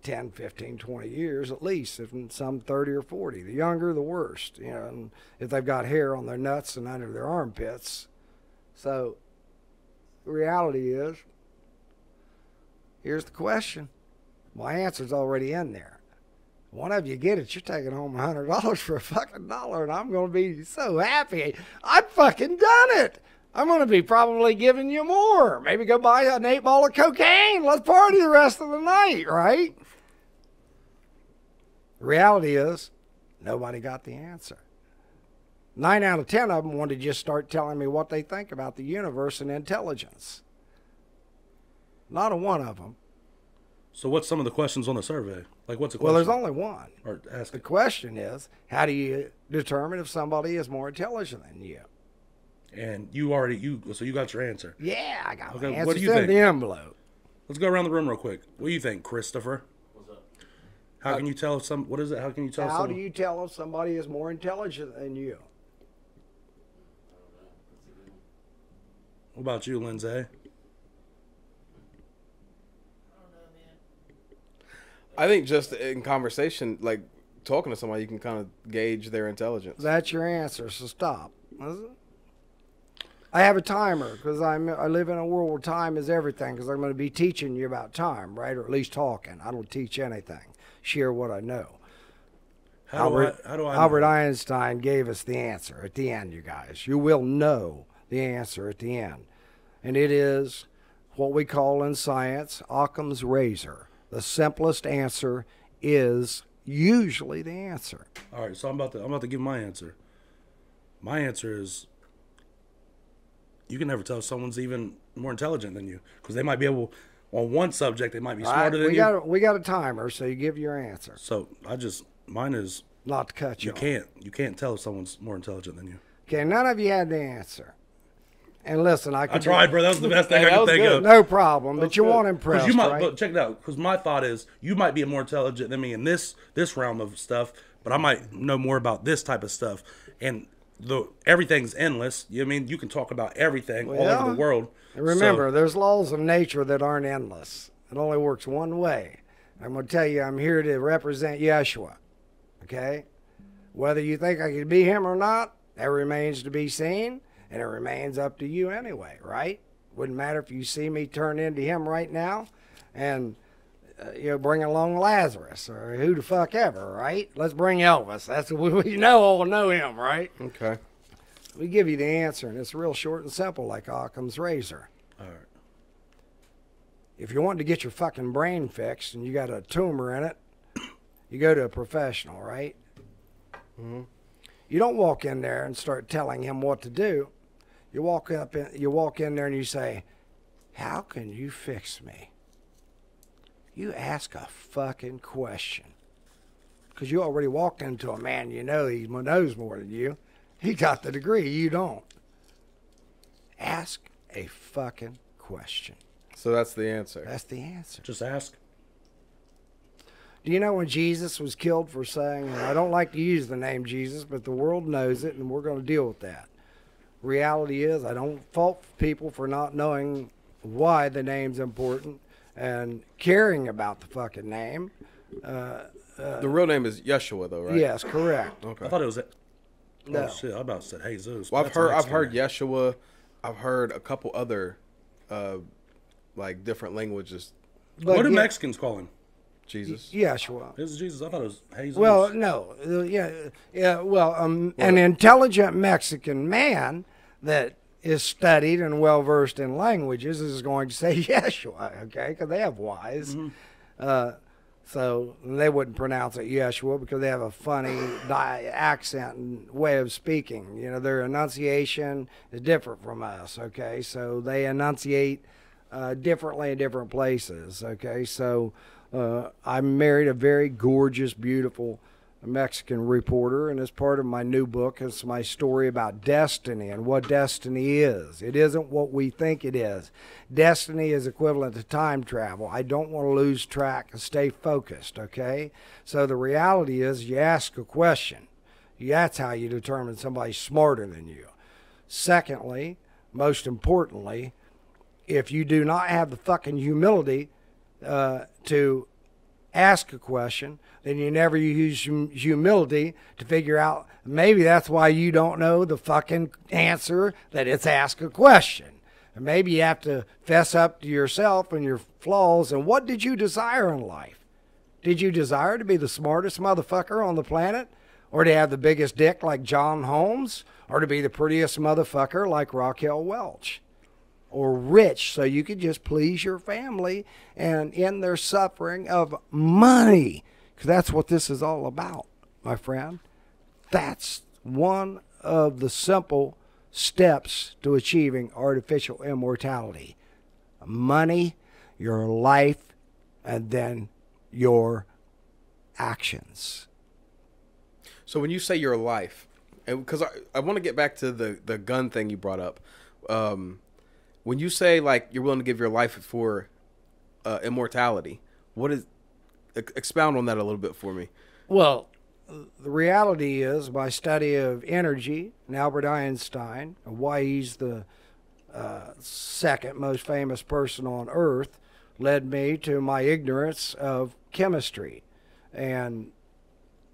10, 15, 20 years at least, if some 30 or 40. The younger, the worst, you know, and if they've got hair on their nuts and under their armpits. So the reality is, here's the question. My answer's already in there. One of you get it, you're taking home $100 for a fucking dollar, and I'm going to be so happy. I've fucking done it. I'm going to be probably giving you more. Maybe go buy an 8-ball of cocaine. Let's party the rest of the night, right? The reality is, nobody got the answer. 9 out of 10 of them want to just start telling me what they think about the universe and intelligence. Not a one of them. So what's some of the questions on the survey? Like what's the Well, question? there's only one. Or ask The it. question is, how do you determine if somebody is more intelligent than you? And so you got your answer. Yeah, I got Okay, my what answers do you in think? the envelope. Let's go around the room real quick. What do you think, Christopher? What's up? How can you tell if some? What is it? How can you tell? How do someone, you tell if somebody is more intelligent than you? What about you, Lindsay? I think just in conversation, like talking to somebody, you can kind of gauge their intelligence. That's your answer, so stop. I have a timer because I live in a world where time is everything, because I'm going to be teaching you about time, right? Or at least talking. I don't teach anything. Share what I know. How do I Albert know? Einstein gave us the answer at the end, you guys. You will know the answer at the end. And it is what we call in science Occam's razor. The simplest answer is usually the answer. All right, so I'm about to give my answer. My answer is you can never tell if someone's even more intelligent than you, because they might be able on one subject they might be smarter than you. We got a timer, so you give your answer. So mine is Not to cut you off. you can't tell if someone's more intelligent than you. Okay, none of you had the answer. And listen, I I tried, bro. That was the best thing Hey, I that could was think good. of. No problem, but you good. won't Because impress, you might, right? but check it out. Because my thought is, you might be more intelligent than me in this realm of stuff, but I might know more about this type of stuff. And everything's endless. You know what I mean? You can talk about everything all over the world. And remember, there's laws of nature that aren't endless. It only works one way. I'm going to tell you, I'm here to represent Yeshua. Okay? Whether you think I could be him or not, that remains to be seen, and it remains up to you anyway, right? Wouldn't matter if you see me turn into him right now and bring along Lazarus or who the fuck ever, right? Let's bring Elvis. That's we all know him, right? Okay. We give you the answer, and it's real short and simple, like Occam's razor. All right. If you want to get your fucking brain fixed and you got a tumor in it, you go to a professional, right? Mm-hmm. You don't walk in there and start telling him what to do. You walk in there and you say, "How can you fix me?" You ask a fucking question. Because you already walked into a man you know he knows more than you. He got the degree, you don't. Ask a fucking question. So that's the answer. That's the answer. Just ask. Do you know when Jesus was killed for saying, and I don't like to use the name Jesus, but the world knows it, and we're going to deal with that. Reality is, I don't fault people for not knowing why the name's important and caring about the fucking name. The real name is Yeshua, though, right? Yes, correct. Okay. I thought it was. No. Oh shit! I about to say Jesus. Well, That's a I've Mexican heard name. Yeshua. I've heard a couple other, like different languages. But What do yeah, Mexicans call him? Jesus. Yeshua. This is Jesus. I thought it was Jesus. Well, no. Yeah. Well, an intelligent Mexican man that is studied and well versed in languages is going to say Yeshua, okay? Because they have Y's. So they wouldn't pronounce it Yeshua because they have a funny accent and way of speaking. You know, their enunciation is different from us, okay? So they enunciate differently in different places, okay? So I married a very gorgeous, beautiful Mexican reporter, and as part of my new book, it's my story about destiny and what destiny is. It isn't what we think it is. Destiny is equivalent to time travel. I don't want to lose track and stay focused, okay? So the reality is you ask a question. That's how you determine somebody's smarter than you. Secondly, most importantly, if you do not have the fucking humility to ask a question, then you never use humility to figure out maybe that's why you don't know the fucking answer, that it's ask a question. And maybe you have to fess up to yourself and your flaws. And what did you desire in life? Did you desire to be the smartest motherfucker on the planet? Or to have the biggest dick like John Holmes? Or to be the prettiest motherfucker like Raquel Welch? Or rich so you could just please your family and end their suffering of money? Because that's what this is all about, my friend. That's one of the simple steps to achieving artificial immortality. Money, your life, and then your actions. So when you say your life, because I want to get back to the gun thing you brought up. When you say like you're willing to give your life for immortality, what is expound on that a little bit for me. Well, the reality is my study of energy and Albert Einstein, and why he's the second most famous person on Earth, led me to my ignorance of chemistry. And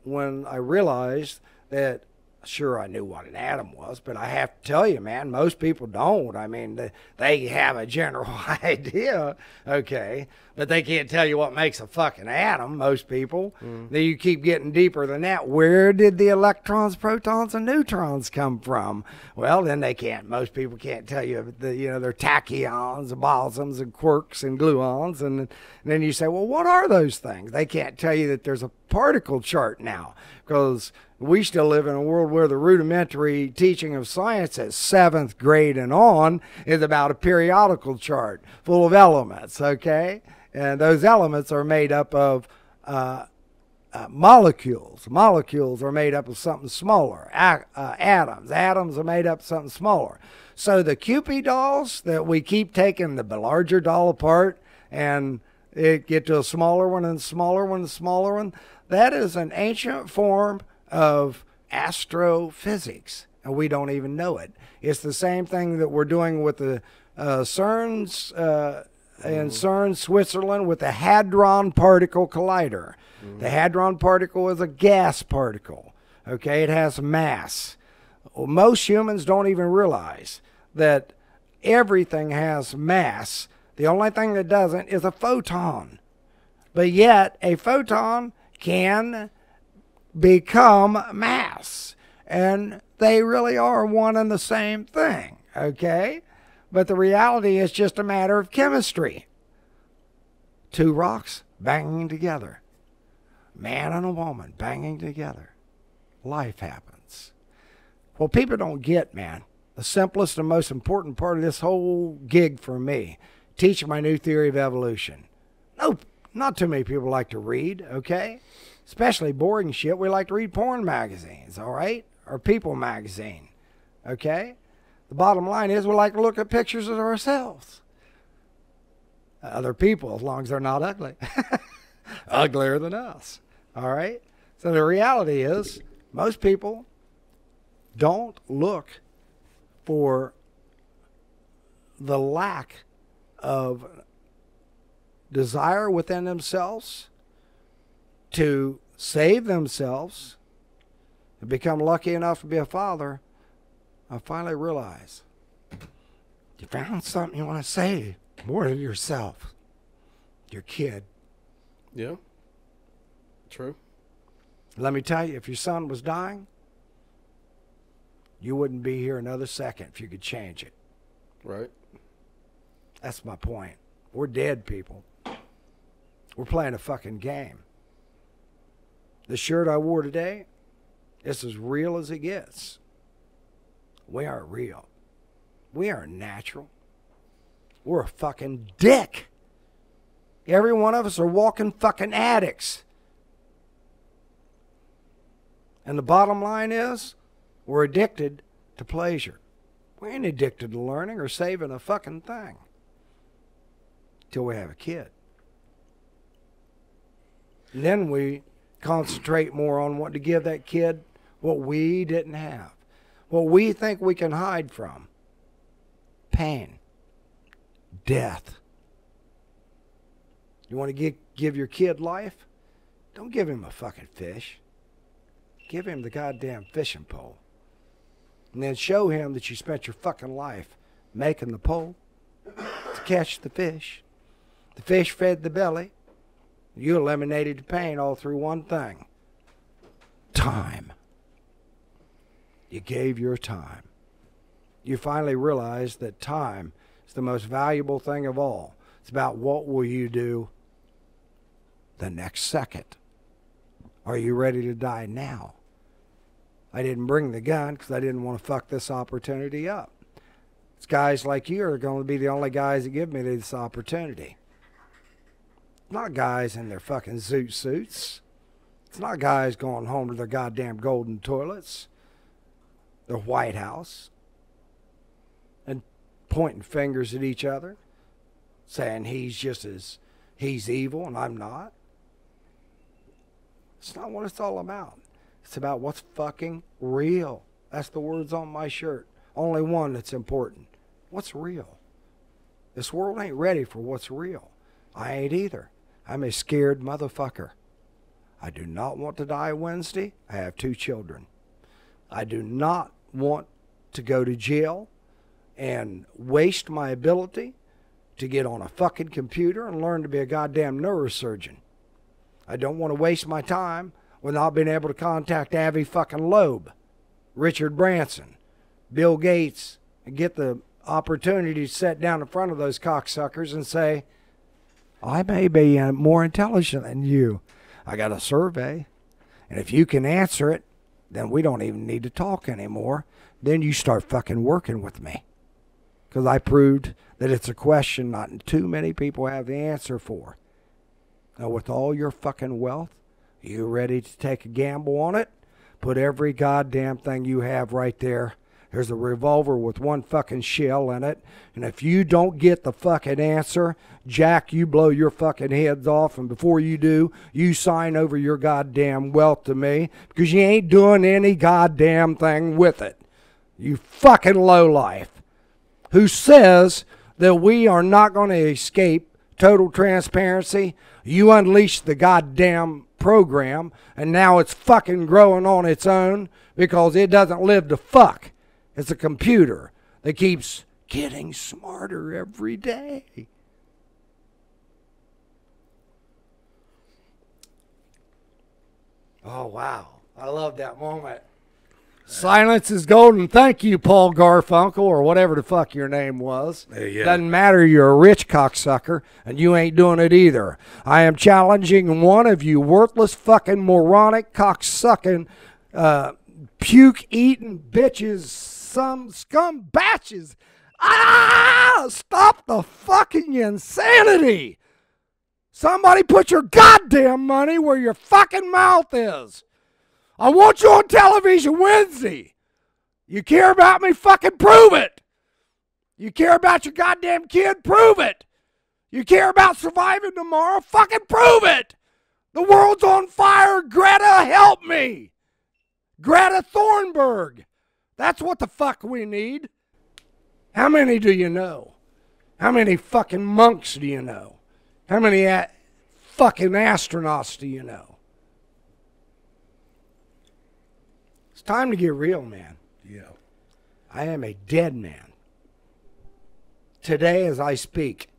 when I realized that, sure, I knew what an atom was, but I have to tell you, man, most people don't. I mean, they have a general idea, okay, but they can't tell you what makes a fucking atom, most people. Then you keep getting deeper than that. Where did the electrons, protons, and neutrons come from? Well, then they can't. Most people can't tell you, they're tachyons, bosons, and quarks, and gluons. And then you say, well, what are those things? They can't tell you that there's a particle chart now, because we still live in a world where the rudimentary teaching of science at 7th grade and on is about a periodical chart full of elements, okay? And those elements are made up of molecules. Molecules are made up of something smaller. Atoms. Atoms are made up of something smaller. So the Cupid dolls that we keep taking the larger doll apart and it get to a smaller one and smaller one and smaller one, that is an ancient form of astrophysics, and we don't even know it. It's the same thing that we're doing with the CERN's in CERN, Switzerland, with the Hadron Particle Collider. The Hadron particle is a gas particle. Okay, it has mass. Well, most humans don't even realize that everything has mass. The only thing that doesn't is a photon. But yet, a photon can become mass. And they really are one and the same thing. Okay? But the reality is just a matter of chemistry. Two rocks banging together. Man and a woman banging together. Life happens. Well, people don't get, man, the simplest and most important part of this whole gig for me, teaching my new theory of evolution. No, not too many people like to read, okay? Especially boring shit. We like to read porn magazines, all right? Or People magazine, okay? The bottom line is we like to look at pictures of ourselves. Other people, as long as they're not ugly. Uglier than us, all right? So the reality is most people don't look for the lack of desire within themselves to save themselves and become lucky enough to be a father. I finally realized you found something you want to save more than yourself, your kid. Yeah. True. Let me tell you, if your son was dying, you wouldn't be here another second if you could change it. Right. That's my point. We're dead people. We're playing a fucking game. The shirt I wore today, it's as real as it gets. We aren't real. We aren't natural. We're a fucking dick. Every one of us are walking fucking addicts. And the bottom line is, we're addicted to pleasure. We ain't addicted to learning or saving a fucking thing. Till we have a kid. And then we concentrate more on what to give that kid what we didn't have. What we think we can hide from. Pain. Death. You want to give your kid life? Don't give him a fucking fish. Give him the goddamn fishing pole. And then show him that you spent your fucking life making the pole to catch the fish. The fish fed the belly. You eliminated the pain all through one thing. Time. You gave your time. You finally realized that time is the most valuable thing of all. It's about what will you do the next second. Are you ready to die now? I didn't bring the gun because I didn't want to fuck this opportunity up. It's guys like you are going to be the only guys that give me this opportunity. Not guys in their fucking zoot suits. It's not guys going home to their goddamn golden toilets. The White House. And pointing fingers at each other. Saying he's evil and I'm not. It's not what it's all about. It's about what's fucking real. That's the words on my shirt. Only one that's important. What's real? This world ain't ready for what's real. I ain't either. I'm a scared motherfucker. I do not want to die Wednesday. I have 2 children. I do not want to go to jail and waste my ability to get on a fucking computer and learn to be a goddamn neurosurgeon. I don't want to waste my time with not being able to contact Avi fucking Loeb, Richard Branson, Bill Gates, and get the opportunity to sit down in front of those cocksuckers and say, I may be more intelligent than you. I got a survey, and if you can answer it, then we don't even need to talk anymore. Then you start fucking working with me. Because I proved that it's a question not too many people have the answer for. Now, with all your fucking wealth, are you ready to take a gamble on it? Put every goddamn thing you have right there. There's a revolver with 1 fucking shell in it. And if you don't get the fucking answer, Jack, you blow your fucking heads off. And before you do, you sign over your goddamn wealth to me. Because you ain't doing any goddamn thing with it. You fucking lowlife. Who says that we are not going to escape total transparency? You unleashed the goddamn program. And now it's fucking growing on its own. Because it doesn't live to fuck. It's a computer that keeps getting smarter every day. Oh, wow. I love that moment. Silence is golden. Thank you, Paul Garfunkel, or whatever the fuck your name was. Yeah. Doesn't matter. You're a rich cocksucker, and you ain't doing it either. I am challenging one of you worthless fucking moronic cocksucking puke-eating bitches, some scum batches. Stop the fucking insanity. Somebody put your goddamn money where your fucking mouth is. I want you on television Wednesday. You care about me? Fucking prove it. You care about your goddamn kid? Prove it. You care about surviving tomorrow? Fucking prove it. The world's on fire. Greta, help me. Greta Thunberg. That's what the fuck we need. How many do you know? How many fucking monks do you know? How many fucking astronauts do you know? It's time to get real, man. Yeah. I am a dead man. Today, as I speak,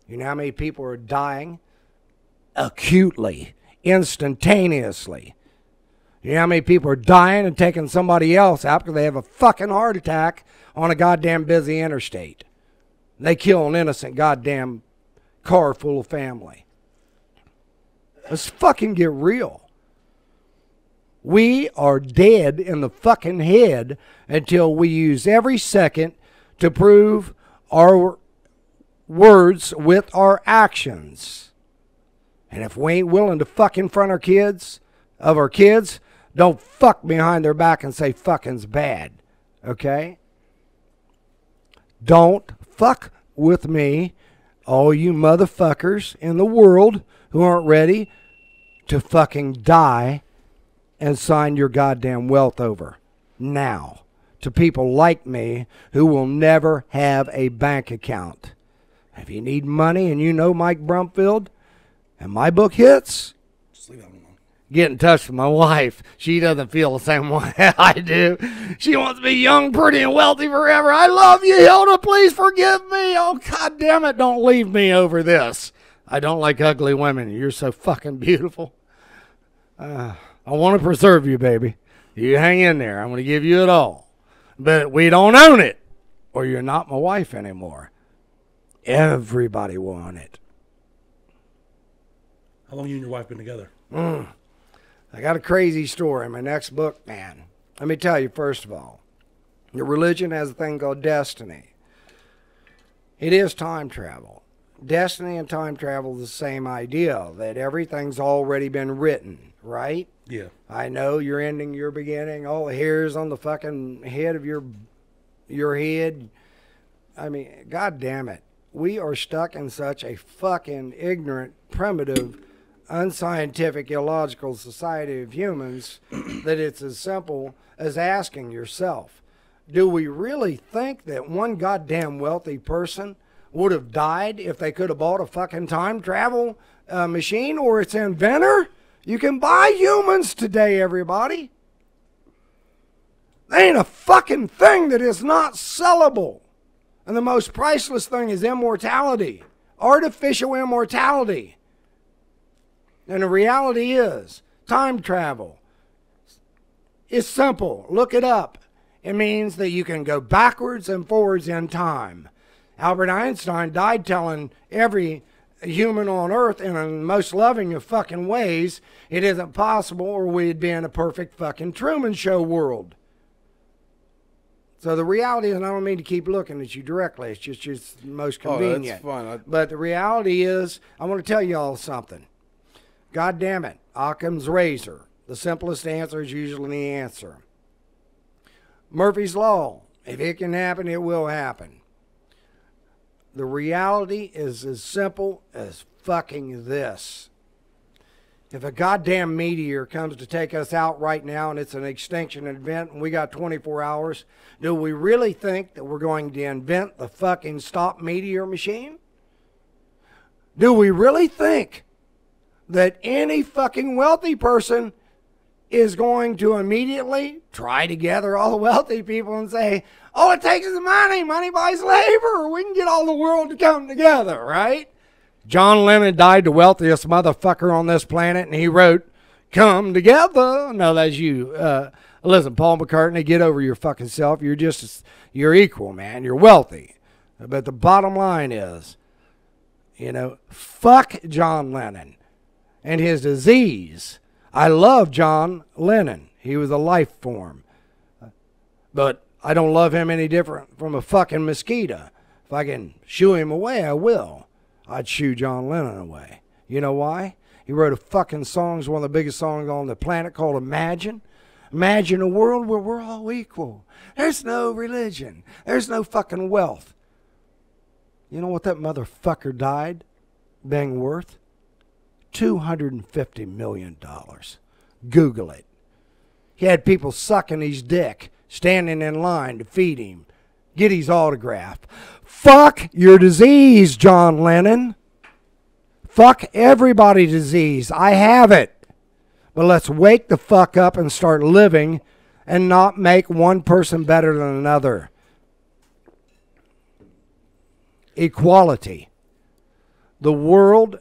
you know how many people are dying? Acutely, instantaneously. You know how many people are dying and taking somebody else out because they have a fucking heart attack on a goddamn busy interstate. They kill an innocent goddamn car full of family. Let's fucking get real. We are dead in the fucking head until we use every second to prove our words with our actions. And if we ain't willing to fuck in front of our kids, don't fuck behind their back and say fucking's bad. Okay? Don't fuck with me, all you motherfuckers in the world who aren't ready to fucking die and sign your goddamn wealth over now to people like me who will never have a bank account. If you need money and you know Mike Brumfield and my book hits, Just leave that one alone. get in touch with my wife. She doesn't feel the same way I do. She wants to be young, pretty, and wealthy forever. I love you, Hilda. Please forgive me. Oh, God damn it. Don't leave me over this. I don't like ugly women. You're so fucking beautiful. I want to preserve you, baby. You hang in there. I'm going to give you it all. But we don't own it, or you're not my wife anymore. Everybody will own it. How long you and your wife been together? I got a crazy story in my next book, man. Let me tell you, first of all, your religion has a thing called destiny. It is time travel. Destiny and time travel is the same idea, that everything's already been written, right? Yeah. I know you're ending, you're beginning, all the hairs on the fucking head of your head. I mean, God damn it. We are stuck in such a fucking ignorant, primitive unscientific, illogical society of humans that it's as simple as asking yourself, do we really think that one goddamn wealthy person would have died if they could have bought a fucking time travel machine or its inventor? You can buy humans today, everybody. There ain't a fucking thing that is not sellable. And the most priceless thing is immortality, artificial immortality. And the reality is, time travel is simple. Look it up. It means that you can go backwards and forwards in time. Albert Einstein died telling every human on earth in the most loving of fucking ways it isn't possible, or we'd be in a perfect fucking Truman Show world. So the reality is, and I don't mean to keep looking at you directly, it's just most convenient. Oh, that's fine. But the reality is, I want to tell you all something. God damn it, Occam's razor. The simplest answer is usually the answer. Murphy's Law. If it can happen, it will happen. The reality is as simple as fucking this. If a goddamn meteor comes to take us out right now and it's an extinction event and we got 24 hours, do we really think that we're going to invent the fucking stop meteor machine? Do we really think that any fucking wealthy person is going to immediately try to gather all the wealthy people and say, all it takes is money, money buys labor, we can get all the world to come together, right? John Lennon died, the wealthiest motherfucker on this planet, and he wrote, come together. No, that's you. Listen, Paul McCartney, get over your fucking self. You're equal, man. You're wealthy. But the bottom line is, fuck John Lennon and his disease. I love John Lennon. He was a life form. But I don't love him any different from a fucking mosquito. If I can shoo him away, I will. I'd shoo John Lennon away. You know why? He wrote a fucking song, one of the biggest songs on the planet, called Imagine. Imagine a world where we're all equal. There's no religion. There's no fucking wealth. You know what that motherfucker died being worth? $250 million. Google it. He had people sucking his dick, standing in line to feed him, get his autograph. Fuck your disease, John Lennon. Fuck everybody's disease. I have it. But let's wake the fuck up and start living and not make one person better than another. Equality. The world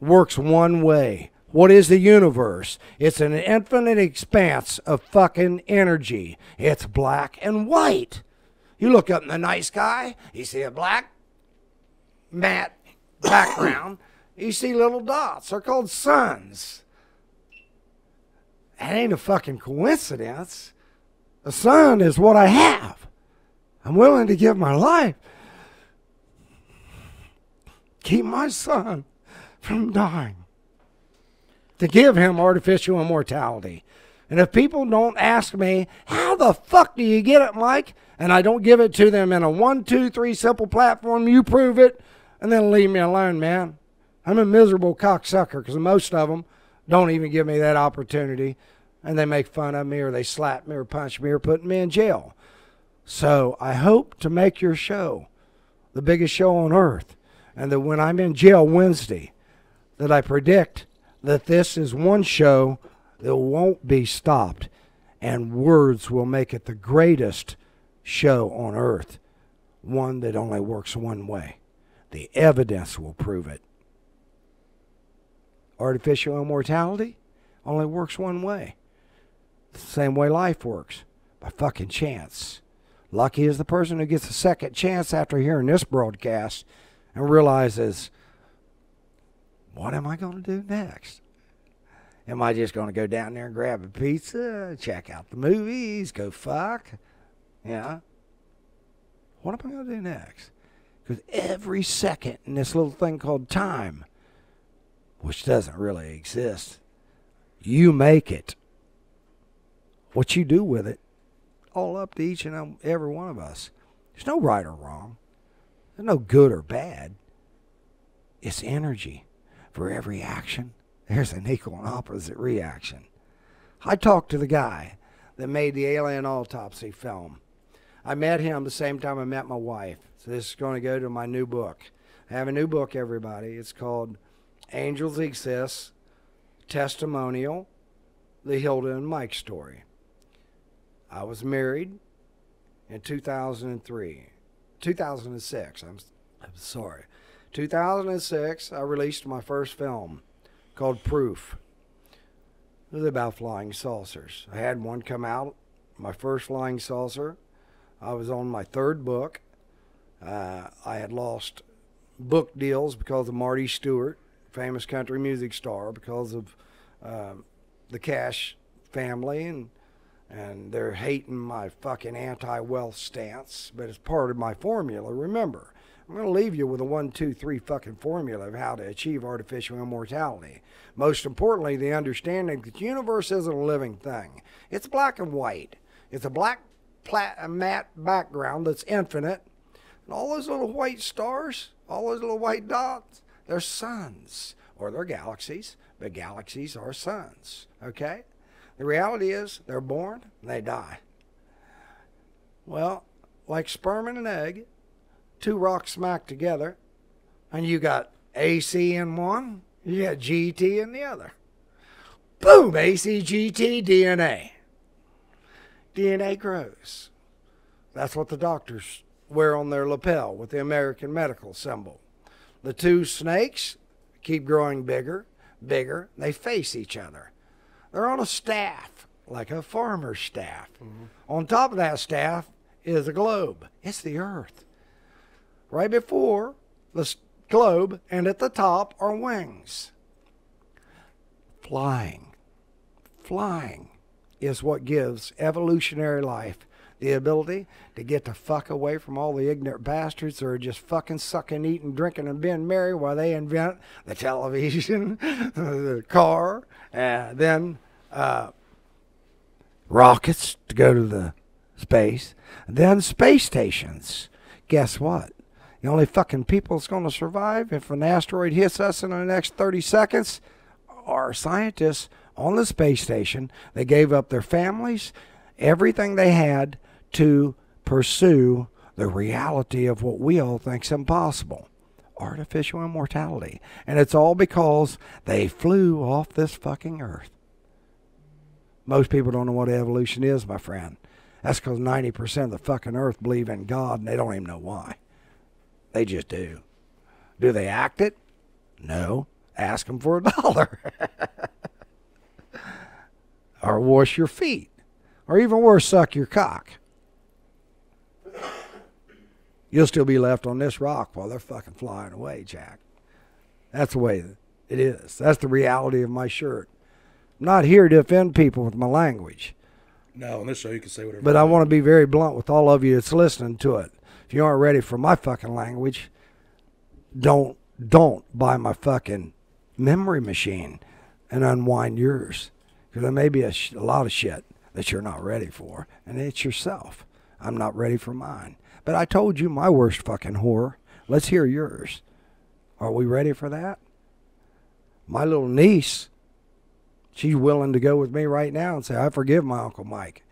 works one way. What is the universe? It's an infinite expanse of fucking energy. It's black and white. You look up in the night sky, you see a black matte background. You see little dots. They're called suns. That ain't a fucking coincidence. The sun is what I have. I'm willing to give my life. Keep my son from dying. To give him artificial immortality. And if people don't ask me, how the fuck do you get it, Mike? And I don't give it to them in a 1, 2, 3 simple platform, you prove it, and then leave me alone, man. I'm a miserable cocksucker because most of them don't even give me that opportunity. And they make fun of me, or they slap me, or punch me, or put me in jail. So I hope to make your show the biggest show on earth. And that when I'm in jail Wednesday, that I predict that this is one show that won't be stopped, and words will make it the greatest show on earth, one that only works one way. The evidence will prove it. Artificial immortality only works one way. The same way life works, by fucking chance. Lucky is the person who gets a second chance after hearing this broadcast and realizes, what am I going to do next? Am I just going to go down there and grab a pizza, check out the movies, go fuck? Yeah. What am I going to do next? Because every second in this little thing called time, which doesn't really exist, you make it. What you do with it, all up to each and every one of us. There's no right or wrong. There's no good or bad. It's energy. For every action, there's an equal and opposite reaction. I talked to the guy that made the alien autopsy film. I met him the same time I met my wife. So this is going to go to my new book. I have a new book, everybody. It's called Angels Exist, Testimonial, the Hilda and Mike Story. I was married in 2006. I'm sorry. 2006, I released my first film called Proof. It was about flying saucers. I had one come out, my first flying saucer. I was on my third book. I had lost book deals because of Marty Stewart, famous country music star, because of the Cash family, and they're hating my fucking anti-wealth stance, but it's part of my formula. Remember, I'm going to leave you with a 1, 2, 3 fucking formula of how to achieve artificial immortality. Most importantly, the understanding that the universe isn't a living thing. It's black and white. It's a black matte background that's infinite. And all those little white stars, all those little white dots, they're suns, or they're galaxies, but galaxies are suns, okay? The reality is they're born and they die. Well, like sperm and an egg, two rocks smack together, and you got AC in one, you got GT in the other. Boom, AC, GT, DNA. DNA grows. That's what the doctors wear on their lapel with the American medical symbol. The two snakes keep growing bigger, bigger. They face each other. They're on a staff, like a farmer's staff. Mm-hmm. On top of that staff is a globe. It's the Earth. Right before the globe and at the top are wings. Flying. Flying is what gives evolutionary life the ability to get the fuck away from all the ignorant bastards that are just fucking sucking, eating, drinking, and being merry while they invent the television, the car, then rockets to go to the space, then space stations. Guess what? The only fucking people that's going to survive if an asteroid hits us in the next 30 seconds are scientists on the space station. They gave up their families, everything they had, to pursue the reality of what we all think is impossible. Artificial immortality. And it's all because they flew off this fucking Earth. Most people don't know what evolution is, my friend. That's because 90% of the fucking Earth believe in God and they don't even know why. They just do. Do they act it? No. Ask them for $1. Or wash your feet. Or even worse, suck your cock. You'll still be left on this rock while they're fucking flying away, Jack. That's the way it is. That's the reality of my shirt. I'm not here to offend people with my language. No, on this show you can say whatever. But I want to be very blunt with all of you that's listening to it. If you aren't ready for my fucking language, don't buy my fucking memory machine and unwind yours. Because there may be a lot of shit that you're not ready for. And it's yourself. I'm not ready for mine. But I told you my worst fucking horror. Let's hear yours. Are we ready for that? My little niece, she's willing to go with me right now and say, I forgive my Uncle Mike.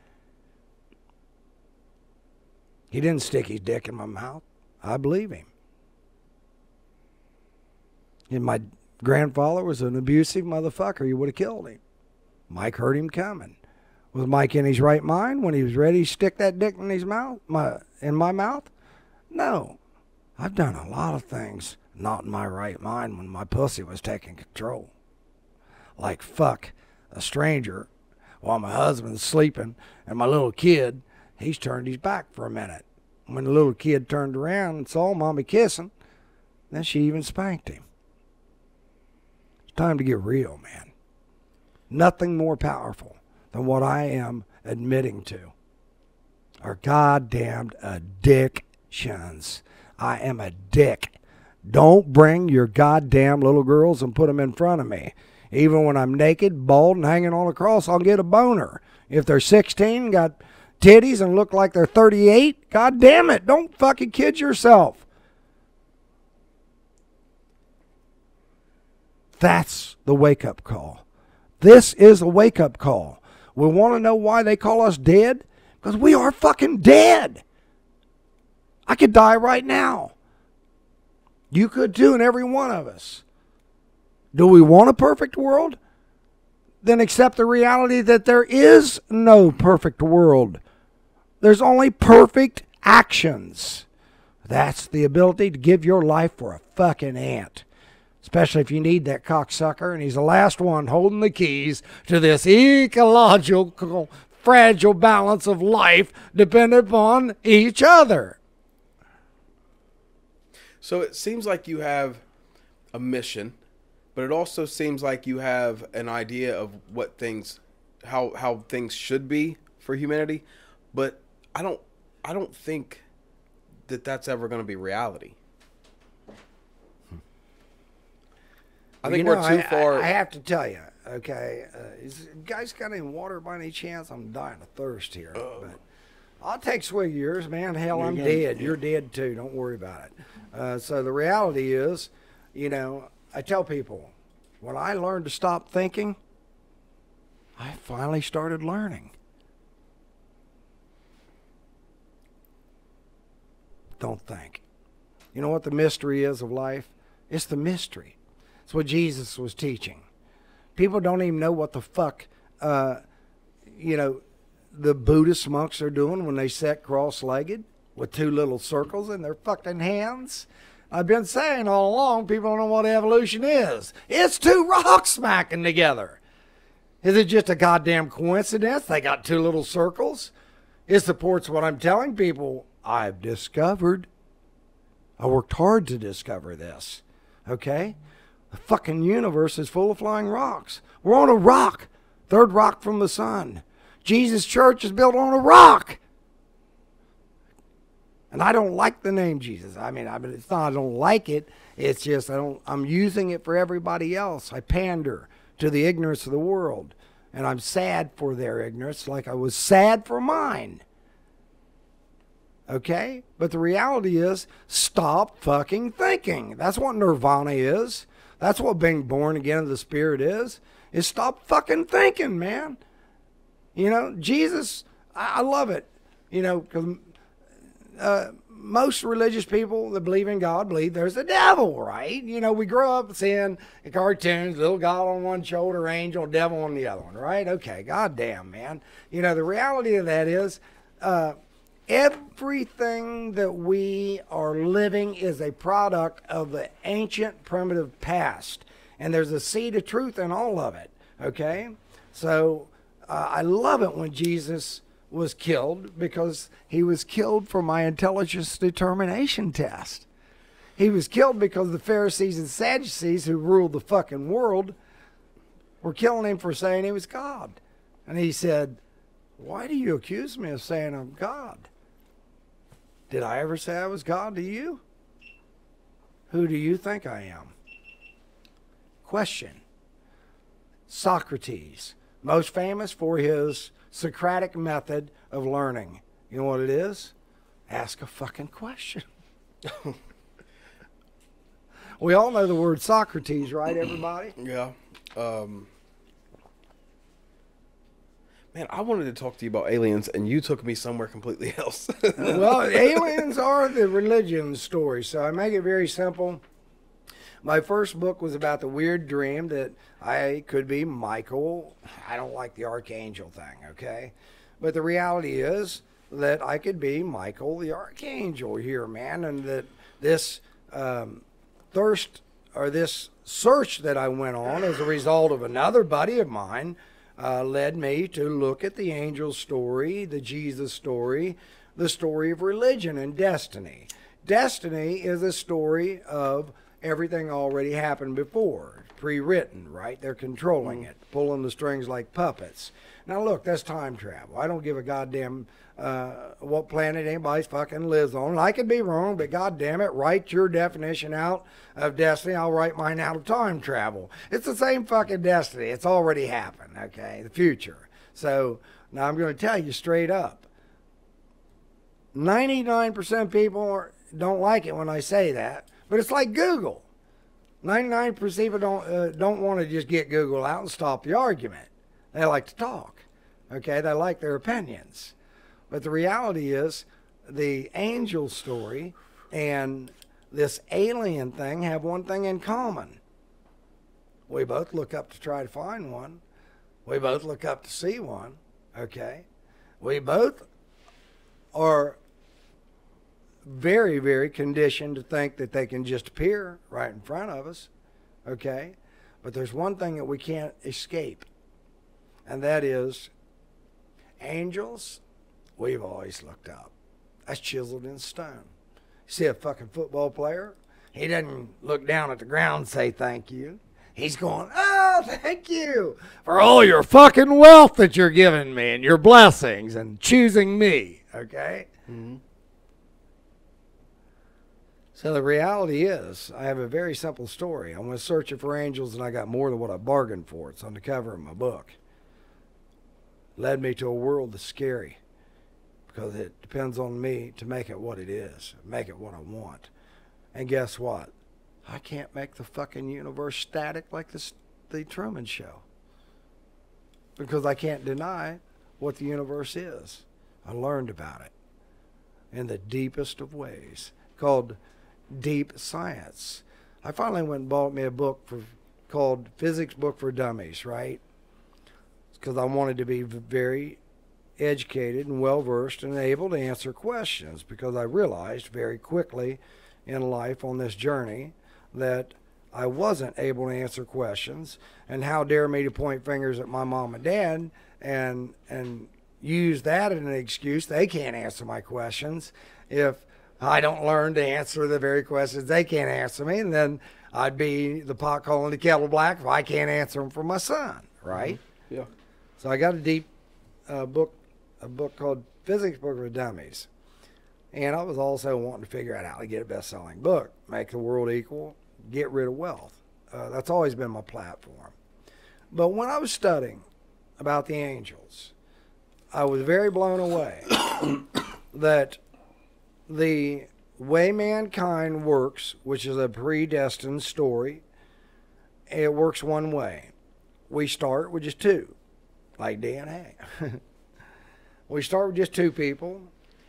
He didn't stick his dick in my mouth. I believe him. And my grandfather was an abusive motherfucker. He would have killed him. Mike heard him coming. Was Mike in his right mind when he was ready to stick that dick in his mouth, in my mouth? No. I've done a lot of things not in my right mind when my pussy was taking control. Like fuck a stranger while my husband's sleeping and my little kid, he's turned his back for a minute. When the little kid turned around and saw mommy kissing, then she even spanked him. It's time to get real, man. Nothing more powerful than what I am admitting to are goddamned addictions. I am a dick. Don't bring your goddamn little girls and put them in front of me. Even when I'm naked, bald, and hanging on a cross, I'll get a boner. If they're 16, got titties, and look like they're 38, god damn it, don't fucking kid yourself. That's the wake-up call. This is a wake-up call. We want to know why they call us dead? Because we are fucking dead. I could die right now. You could too, and every one of us. Do we want a perfect world? Then accept the reality that there is no perfect world. There's only perfect actions. That's the ability to give your life for a fucking ant. Especially if you need that cocksucker, and he's the last one holding the keys to this ecological, fragile balance of life dependent upon each other. So it seems like you have a mission, but it also seems like you have an idea of what things, how things should be for humanity. But I don't think that that's ever going to be reality. I think we're too far. I have to tell you, okay, is you guys got any water by any chance? I'm dying of thirst here. But I'll take swig of yours, man. Hell, I'm dead. You're dead too. Don't worry about it. So the reality is, I tell people, when I learned to stop thinking, I finally started learning. Don't think. You know what the mystery is of life? It's the mystery. It's what Jesus was teaching. People don't even know what the fuck, the Buddhist monks are doing when they sit cross-legged with two little circles in their fucking hands. I've been saying all along, people don't know what evolution is. It's two rocks smacking together. Is it just a goddamn coincidence they got two little circles? It supports what I'm telling people I've discovered. I worked hard to discover this. Okay? The fucking universe is full of flying rocks. We're on a rock. Third rock from the sun. Jesus' church is built on a rock. And I don't like the name Jesus. I mean, it's not I don't like it. It's just I'm using it for everybody else. I pander to the ignorance of the world. And I'm sad for their ignorance like I was sad for mine. Okay? But the reality is, stop fucking thinking. That's what nirvana is. That's what being born again of the Spirit is stop fucking thinking, man. Jesus, I love it. Because most religious people that believe in God believe there's a devil, right? We grow up seeing in cartoons, little God on one shoulder, angel, devil on the other one, right? Okay, goddamn, man. The reality of that is everything that we are living is a product of the ancient primitive past. And there's a seed of truth in all of it, okay? So I love it when Jesus was killed because he was killed for my intelligence determination test. He was killed because the Pharisees and Sadducees who ruled the fucking world were killing him for saying he was God. And he said, why do you accuse me of saying I'm God? Did I ever say I was God to you? Who do you think I am? Question. Socrates, most famous for his Socratic method of learning. You know what it is? Ask a fucking question. We all know the word Socrates, right, everybody? Yeah. Man, I wanted to talk to you about aliens, and you took me somewhere completely else. Well, aliens are the religion story, so I make it very simple. My first book was about the weird dream that I could be Michael. I don't like the archangel thing, okay? But the reality is that I could be Michael the archangel here, man, and that this thirst or this search that I went on as a result of another buddy of mine led me to look at the angel story, the Jesus story, the story of religion and destiny. Destiny is a story of everything already happened before, pre-written, right? They're controlling it, pulling the strings like puppets. Now look, that's time travel. I don't give a goddamn what planet anybody's fucking lives on. I could be wrong, but goddamn it, write your definition out of destiny. I'll write mine out of time travel. It's the same fucking destiny. It's already happened, okay? The future. So now I'm going to tell you straight up. 99% of people don't like it when I say that. But it's like Google. 99% people don't want to just get Google out and stop the argument. They like to talk. Okay, they like their opinions. But the reality is, the angel story and this alien thing have one thing in common. We both look up to try to find one. We both look up to see one. Okay? We both are very, very conditioned to think that they can just appear right in front of us. Okay? But there's one thing that we can't escape, and that is angels. We've always looked up. That's chiseled in stone. See a fucking football player? He doesn't look down at the ground and say thank you. He's going, oh, thank you for all your fucking wealth that you're giving me and your blessings and choosing me. Okay? Mm-hmm. So the reality is, I have a very simple story. I went searching for angels and I got more than what I bargained for. It's on the cover of my book. Led me to a world that's scary, because it depends on me to make it what it is, make it what I want. And guess what? I can't make the fucking universe static like the Truman Show, because I can't deny what the universe is. I learned about it in the deepest of ways, called deep science. I finally went and bought me a book called Physics Book for Dummies, right? Because I wanted to be very educated and well-versed and able to answer questions, because I realized very quickly in life on this journey that I wasn't able to answer questions. And how dare me to point fingers at my mom and dad and use that as an excuse. They can't answer my questions if I don't learn to answer the very questions they can't answer me. And then I'd be the pot calling the kettle black if I can't answer them for my son, right? Yeah. So I got a book called Physics Book for Dummies. And I was also wanting to figure out how to get a best-selling book, make the world equal, get rid of wealth. That's always been my platform. But when I was studying about the angels, I was very blown away that the way mankind works, which is a predestined story, it works one way. We start with just two, like DNA. We start with just two people,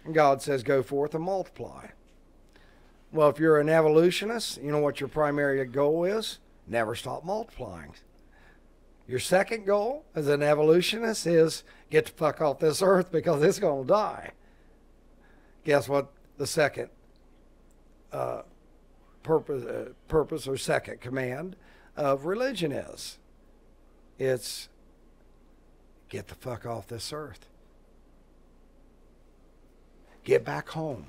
and God says, go forth and multiply. Well, if you're an evolutionist, you know what your primary goal is? Never stop multiplying. Your second goal as an evolutionist is get the fuck off this earth because it's going to die. Guess what the second purpose or second command of religion is? It's get the fuck off this earth. Get back home,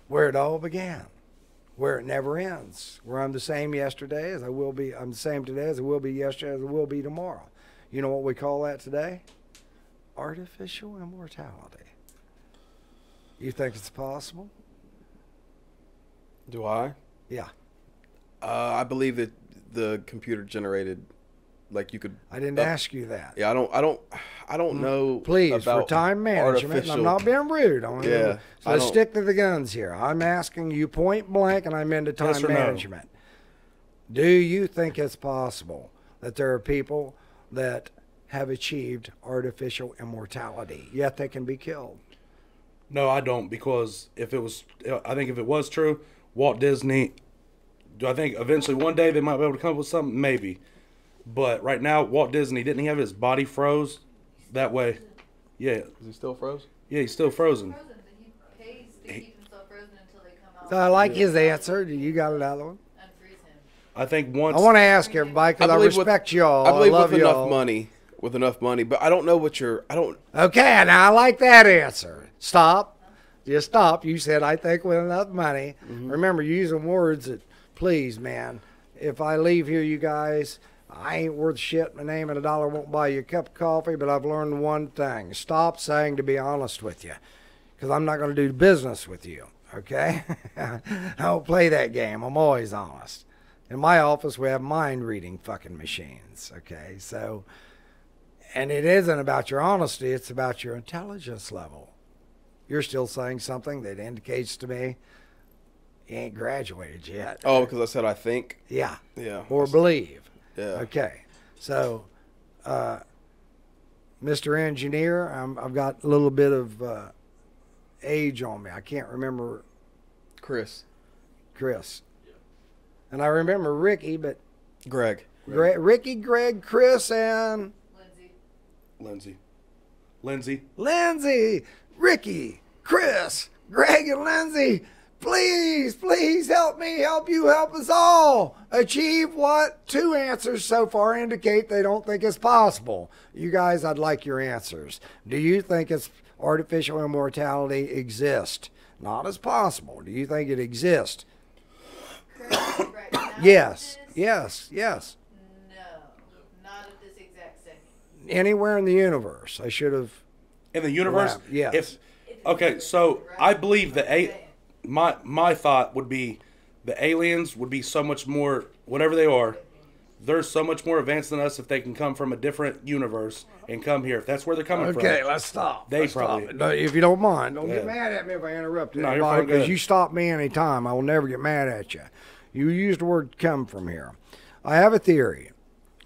where it all began, where it never ends, where I'm the same yesterday as I will be, I'm the same today as I will be yesterday as I will be tomorrow. You know what we call that today? Artificial immortality. You think it's possible? Do I? Yeah. I believe that the computer generated, like you could. I didn't ask you that. Yeah, I don't know. Please, about for time management, and I'm not being rude. So let's stick to the guns here. I'm asking you point blank, and I'm into time Yes or no? management. Do you think it's possible that there are people that have achieved artificial immortality, yet they can be killed? No, I don't, because I think if it was true, Walt Disney, do I think eventually one day they might be able to come up with something? Maybe. But right now, Walt Disney, didn't he have his body froze that way? Yeah. Is he still froze? Yeah, he's still frozen. He pays to keep himself frozen until they come out So I like his answer. Do you got another one? and freeze him. I think once. I want to ask everybody because I believe respect y'all. I believe love with y'all. enough money, but I don't know what I don't. Okay, now I like that answer. Stop. Just stop. You said, I think with enough money. Mm-hmm. Remember, using words that, please, man, if I leave here, you guys, I ain't worth shit. My name and a dollar won't buy you a cup of coffee, but I've learned one thing. Stop saying to be honest with you, because I'm not going to do business with you, okay? I don't play that game. I'm always honest. In my office, we have mind-reading fucking machines, okay? So, and it isn't about your honesty. It's about your intelligence level. You're still saying something that indicates to me You ain't graduated yet. Oh, because I said I think. Yeah. Yeah. Or believe. Yeah. Okay. So, Mr. Engineer, I've got a little bit of age on me. I can't remember Chris. And I remember Ricky, but Greg. Ricky, Greg, Chris, and Lindsay. Ricky, Chris, Greg, and Lindsay. Please help me, help you, help us all achieve what 2 answers so far indicate they don't think it's possible. You guys, I'd like your answers. Do you think it's artificial immortality exists? Not as possible. Do you think it exists? Right now, Yes. this- Yes. No, not at this exact second. Anywhere in the universe. I should have. In the universe? Wow, yes. If okay, so I believe my thought would be the aliens would be so much more, whatever they are, they're so much more advanced than us if they can come from a different universe and come here. If that's where they're coming from. Okay, let's stop. They Let's probably- stop. No, if you don't mind, don't Yeah. get mad at me if I interrupt No, you're anybody, fine, because good. you stop me anytime. I will never get mad at you. You used the word "come" from here. I have a theory,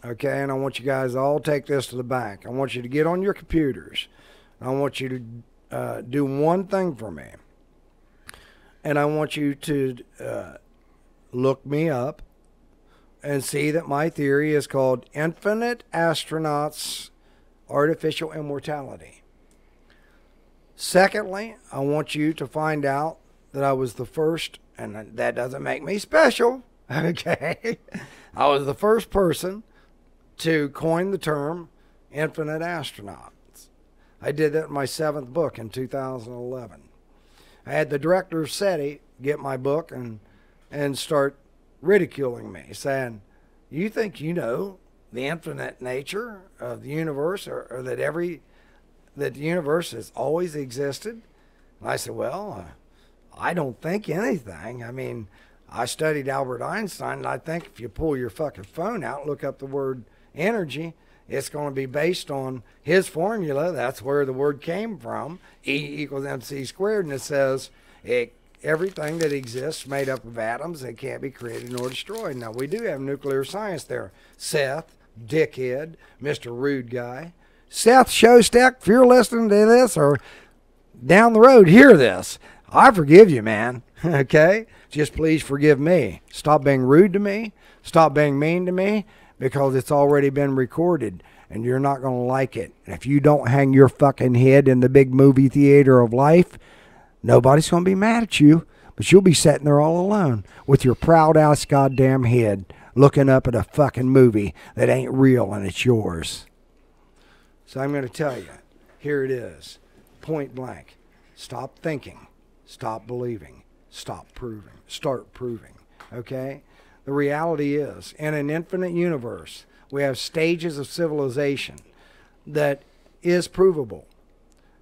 okay, and I want you guys to all take this to the bank. I want you to get on your computers. I want you to do one thing for me, and I want you to look me up and see that my theory is called Infinite Astronauts Artificial Immortality. Secondly, I want you to find out that I was the first, and that doesn't make me special, okay? I was the first person to coin the term infinite astronauts. I did that in my 7th book in 2011. I had the director of SETI get my book and start ridiculing me, saying, "You think you know the infinite nature of the universe, or that the universe has always existed?" And I said, "Well, I don't think anything. I mean, I studied Albert Einstein, and I think if you pull your fucking phone out, look up the word energy, it's going to be based on his formula. That's where the word came from, E=mc², and it says everything that exists made up of atoms that can't be created nor destroyed." Now, we do have nuclear science there. Seth, dickhead, Mr. Rude Guy. Seth Shostak, if you're listening to this or down the road, hear this. I forgive you, man. Okay? Just please forgive me. Stop being rude to me. Stop being mean to me, because it's already been recorded and you're not going to like it. And if you don't hang your fucking head in the big movie theater of life, nobody's going to be mad at you, but you'll be sitting there all alone with your proud ass goddamn head looking up at a fucking movie that ain't real and it's yours. So I'm going to tell you, here it is, point blank. Stop thinking. Stop believing. Stop proving. Start proving. Okay? The reality is, in an infinite universe, we have stages of civilization that is provable.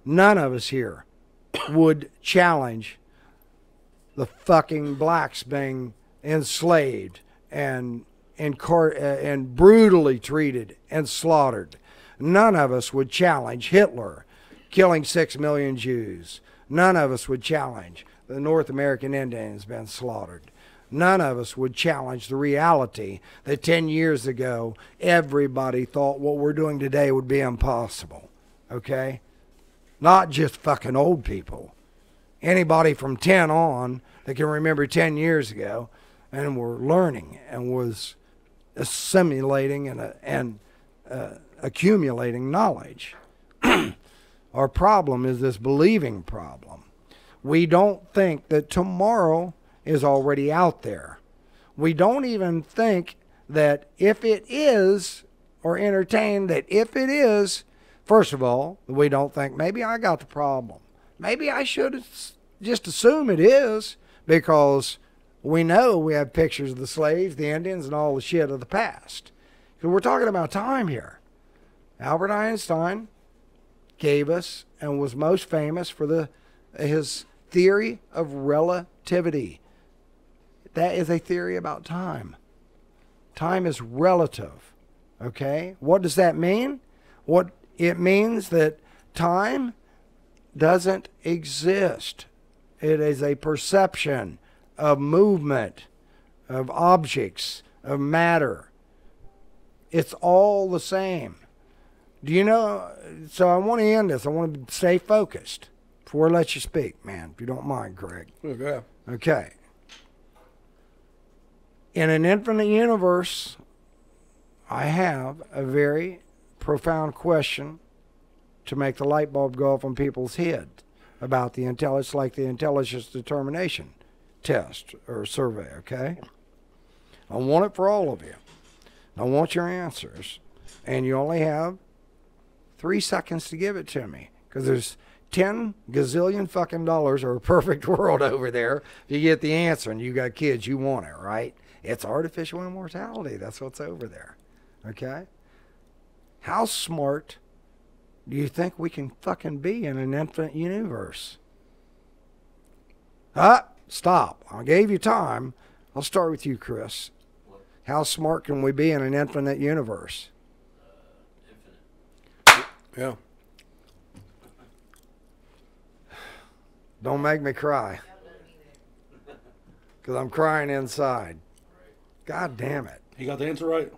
None of us here would challenge the fucking blacks being enslaved and brutally treated and slaughtered. None of us would challenge Hitler killing 6 million Jews. None of us would challenge the North American Indians being slaughtered. None of us would challenge the reality that 10 years ago, everybody thought what we're doing today would be impossible. Okay? Not just fucking old people. Anybody from 10 on that can remember 10 years ago and were learning and was assimilating and accumulating knowledge. Our problem is this believing problem. We don't think that tomorrow is already out there. We don't even think that if it is, or entertain that if it is, first of all, we don't think maybe I got the problem. Maybe I should just assume it is, because we know we have pictures of the slaves, the Indians, and all the shit of the past. Because we're talking about time here. Albert Einstein gave us and was most famous for his theory of relativity. That is a theory about time. Time is relative. Okay? What does that mean? What it means that time doesn't exist. It is a perception of movement, of objects, of matter. It's all the same. Do you know? So I want to end this. I want to stay focused before I let you speak, man, if you don't mind, Greg. Okay. Okay. In an infinite universe, I have a very profound question to make the light bulb go off in people's head about the intelligence, like the intelligence determination test or survey, okay? I want it for all of you. I want your answers. And you only have 3 seconds to give it to me, because there's 10 gazillion fucking dollars or a perfect world over there if you get the answer and you got kids, you want it, right? It's artificial immortality. That's what's over there, okay? How smart do you think we can fucking be in an infinite universe? Stop. I gave you time. I'll start with you, Chris. How smart can we be in an infinite universe? Yeah. Don't make me cry. Because I'm crying inside. God damn it. You got the answer right?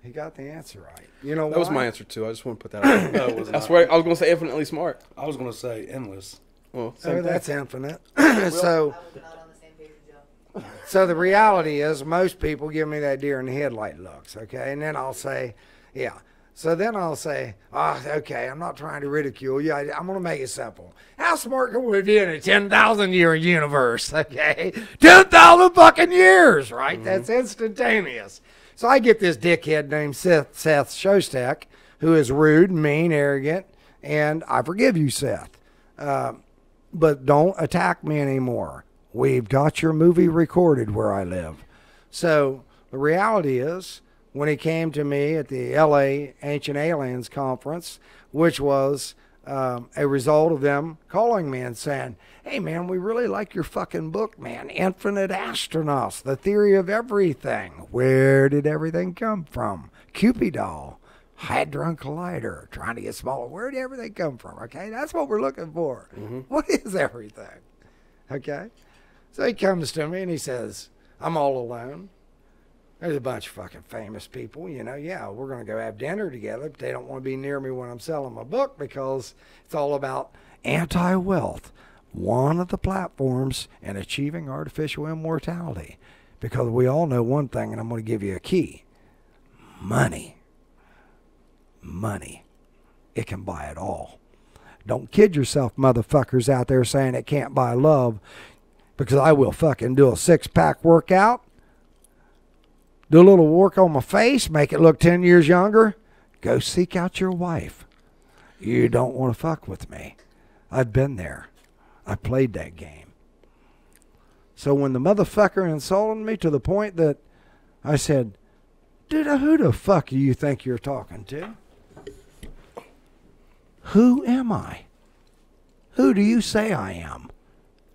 He got the answer right. You know That was why? my answer too. I just want to put that out. No, it was I not. swear, I was going to say infinitely smart. I was going to say endless. Well, Oh, same thing. that's infinite. so, I was not on the same page as Joe. so the reality is most people give me that deer in the headlight looks, okay? And then I'll say, yeah. So then I'll say, okay, I'm not trying to ridicule you. I'm going to make it simple. How smart can we be in a 10,000 year universe, okay? 10,000 fucking years, right? That's instantaneous. So I get this dickhead named Seth Shostak, who is rude, mean, arrogant, and I forgive you, Seth. But don't attack me anymore. We've got your movie recorded where I live. So the reality is, when he came to me at the LA Ancient Aliens Conference, which was a result of them calling me and saying, hey, man, we really like your fucking book, man. Infinite Astronauts, The Theory of Everything. Where did everything come from? Cupidol, Hadron Collider, trying to get smaller. Where did everything come from? Okay, that's what we're looking for. What is everything? Okay? So he comes to me and he says, I'm all alone. There's a bunch of fucking famous people, you know. Yeah, we're going to go have dinner together, but they don't want to be near me when I'm selling my book because it's all about anti-wealth, one of the platforms in achieving artificial immortality. Because we all know one thing, and I'm going to give you a key. Money. Money. It can buy it all. Don't kid yourself, motherfuckers out there saying it can't buy love, because I will fucking do a 6-pack workout. Do a little work on my face, make it look 10 years younger. Go seek out your wife. You don't want to fuck with me. I've been there. I played that game. So when the motherfucker insulted me to the point that I said, dude, who the fuck do you think you're talking to? Who am I? Who do you say I am?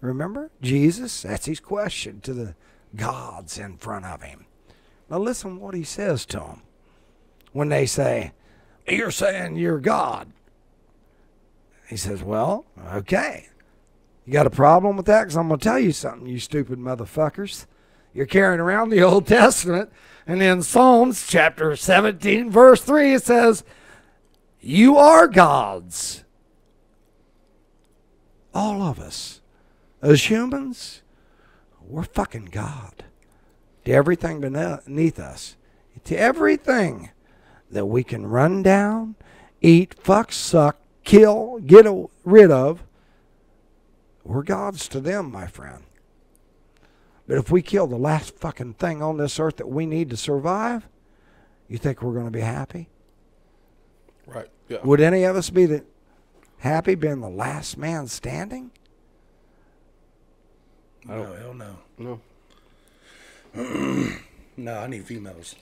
Remember? Jesus, that's his question to the gods in front of him. Now listen what he says to them when they say, you're saying you're God. He says, well, okay. You got a problem with that? Because I'm going to tell you something, you stupid motherfuckers. You're carrying around the Old Testament, and in Psalms chapter 17, verse 3, it says, you are gods. All of us. As humans, we're fucking God. To everything beneath us, to everything that we can run down, eat, fuck, suck, kill, get rid of, we're gods to them, my friend. But if we kill the last fucking thing on this earth that we need to survive, you think we're going to be happy? Right. Yeah. Would any of us be happy being the last man standing? No, hell no. No. No, I need females.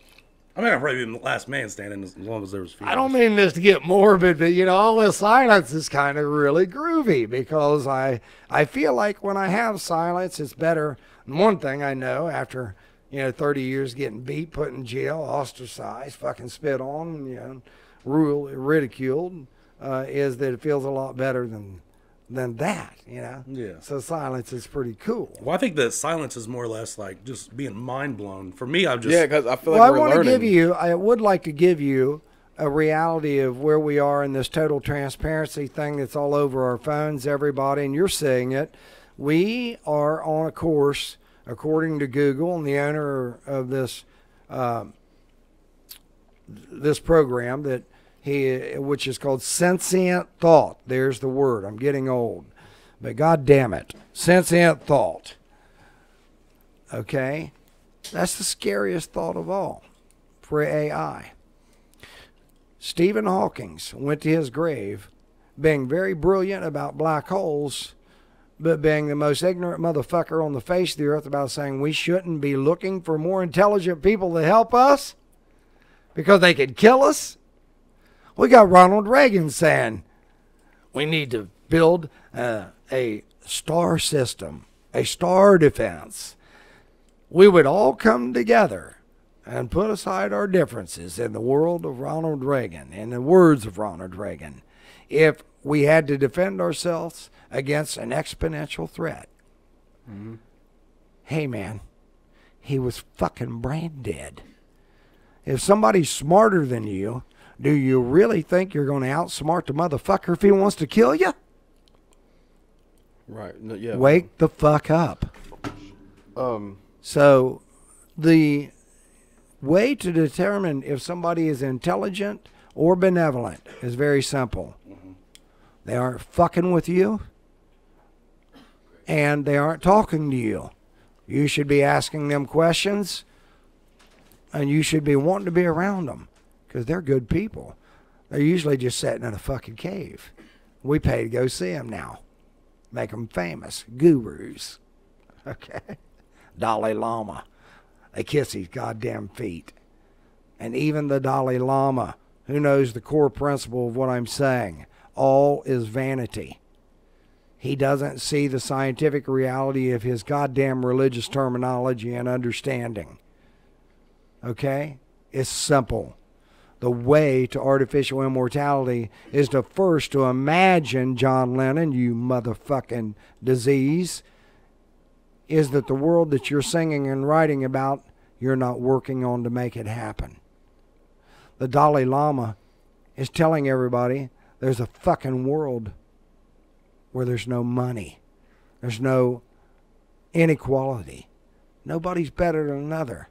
I mean, I'd probably be the last man standing as long as there was females. I don't mean this to get morbid, but, you know, all this silence is kind of really groovy because I feel like when I have silence, it's better. And one thing I know after, 30 years getting beat, put in jail, ostracized, fucking spit on, ridiculed, is that it feels a lot better than than that, you know? Yeah. So silence is pretty cool. Well, I think that silence is more or less like just being mind blown. For me, I'm just Yeah, because I feel Well, like I we're want to learning. I would like to give you a reality of where we are in this total transparency thing that's all over our phones, everybody, and you're seeing it. We are on a course, according to Google and the owner of this this program which is called Sentient Thought. There's the word. I'm getting old. But God damn it. Sentient Thought. Okay? That's the scariest thought of all for AI. Stephen Hawking went to his grave being very brilliant about black holes, but being the most ignorant motherfucker on the face of the earth about saying we shouldn't be looking for more intelligent people to help us because they could kill us. We got Ronald Reagan saying we need to build a star system, a star defense. We would all come together and put aside our differences in the world of Ronald Reagan, in the words of Ronald Reagan, if we had to defend ourselves against an exponential threat. Mm-hmm. Hey, man, he was fucking brain dead. If somebody's smarter than you, do you really think you're going to outsmart the motherfucker if he wants to kill you? Right. No, yeah. Wake the fuck up. So the way to determine if somebody is intelligent or benevolent is very simple. Mm-hmm. They aren't fucking with you, and they aren't talking to you. You should be asking them questions, and you should be wanting to be around them because they're good people. They're usually just sitting in a fucking cave. We pay to go see them now. Make them famous. Gurus. Okay? Dalai Lama. They kiss his goddamn feet. And even the Dalai Lama, who knows the core principle of what I'm saying, all is vanity. He doesn't see the scientific reality of his goddamn religious terminology and understanding. Okay? It's simple. The way to artificial immortality is to first to imagine, John Lennon, you motherfucking disease, is that the world that you're singing and writing about, you're not working on to make it happen. The Dalai Lama is telling everybody there's a fucking world where there's no money. There's no inequality. Nobody's better than another.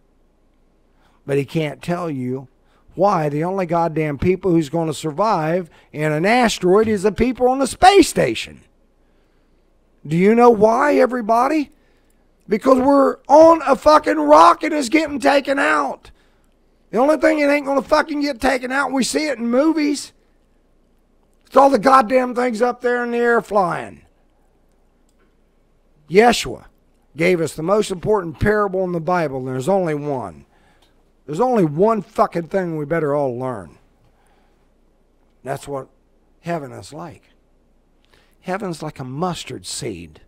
But he can't tell you why the only goddamn people who's going to survive in an asteroid is the people on the space station. Do you know why, everybody? Because we're on a fucking rocket that's getting taken out. The only thing that ain't going to fucking get taken out, we see it in movies. It's all the goddamn things up there in the air flying. Yeshua gave us the most important parable in the Bible, and there's only one. There's only one fucking thing we better all learn. That's what heaven is like. Heaven's like a mustard seed.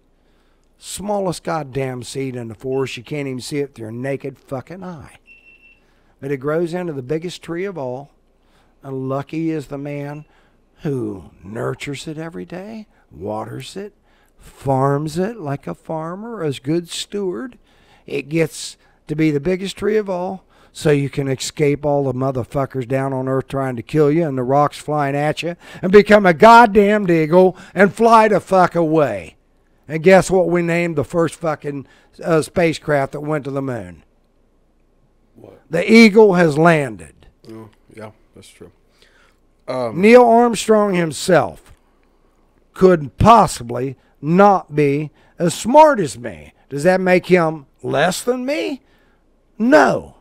Smallest goddamn seed in the forest. You can't even see it with your naked fucking eye. But it grows into the biggest tree of all. And lucky is the man who nurtures it every day, waters it, farms it like a farmer, as good steward. It gets to be the biggest tree of all, so you can escape all the motherfuckers down on earth trying to kill you and the rocks flying at you and become a goddamn eagle and fly the fuck away. And guess what we named the first fucking spacecraft that went to the moon? What? The Eagle has landed. Oh, yeah, that's true. Neil Armstrong himself could possibly not be as smart as me. Does that make him less than me? No.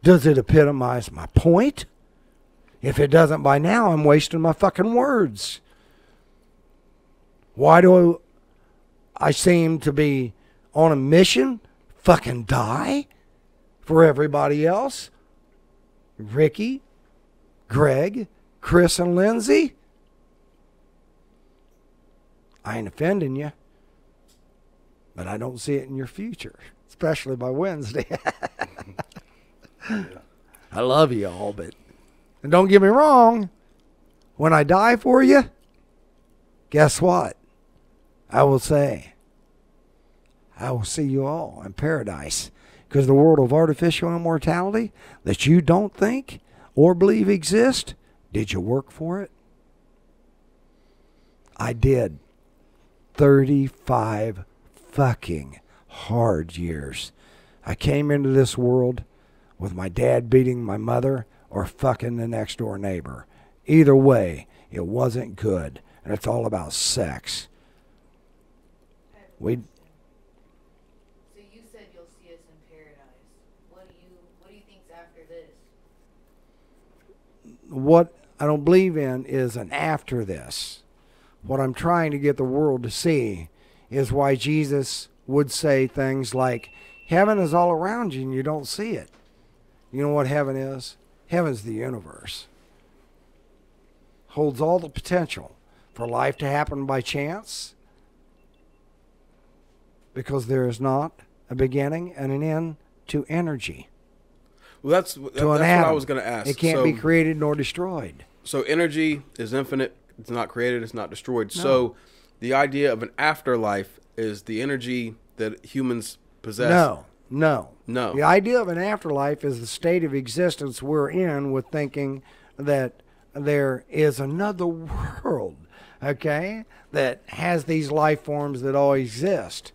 Does it epitomize my point? If it doesn't by now, I'm wasting my fucking words. Why do I seem to be on a mission? Fucking die for everybody else? Ricky, Greg, Chris, and Lindsay? I ain't offending you, but I don't see it in your future, especially by Wednesday. I love you all, but and don't get me wrong, when I die for you, guess what? I will say, I will see you all in paradise. Because the world of artificial immortality that you don't think or believe exists, did you work for it? I did. 35 fucking hard years. I came into this world with my dad beating my mother or fucking the next door neighbor. Either way, it wasn't good. And it's all about sex. We So you said you'll see us in paradise. What do you think's after this? what I don't believe in is an after this. What I'm trying to get the world to see is why Jesus would say things like, heaven is all around you and you don't see it. You know what heaven is? Heaven's the universe. Holds all the potential for life to happen by chance, because there is not a beginning and an end to energy. Well, that's To what an I atom. was going to ask. It can't be created nor destroyed. So energy is infinite. It's not created. It's not destroyed. So the idea of an afterlife is the energy that humans possess. No. No. The idea of an afterlife is the state of existence we're in with thinking that there is another world, okay, that has these life forms that all exist.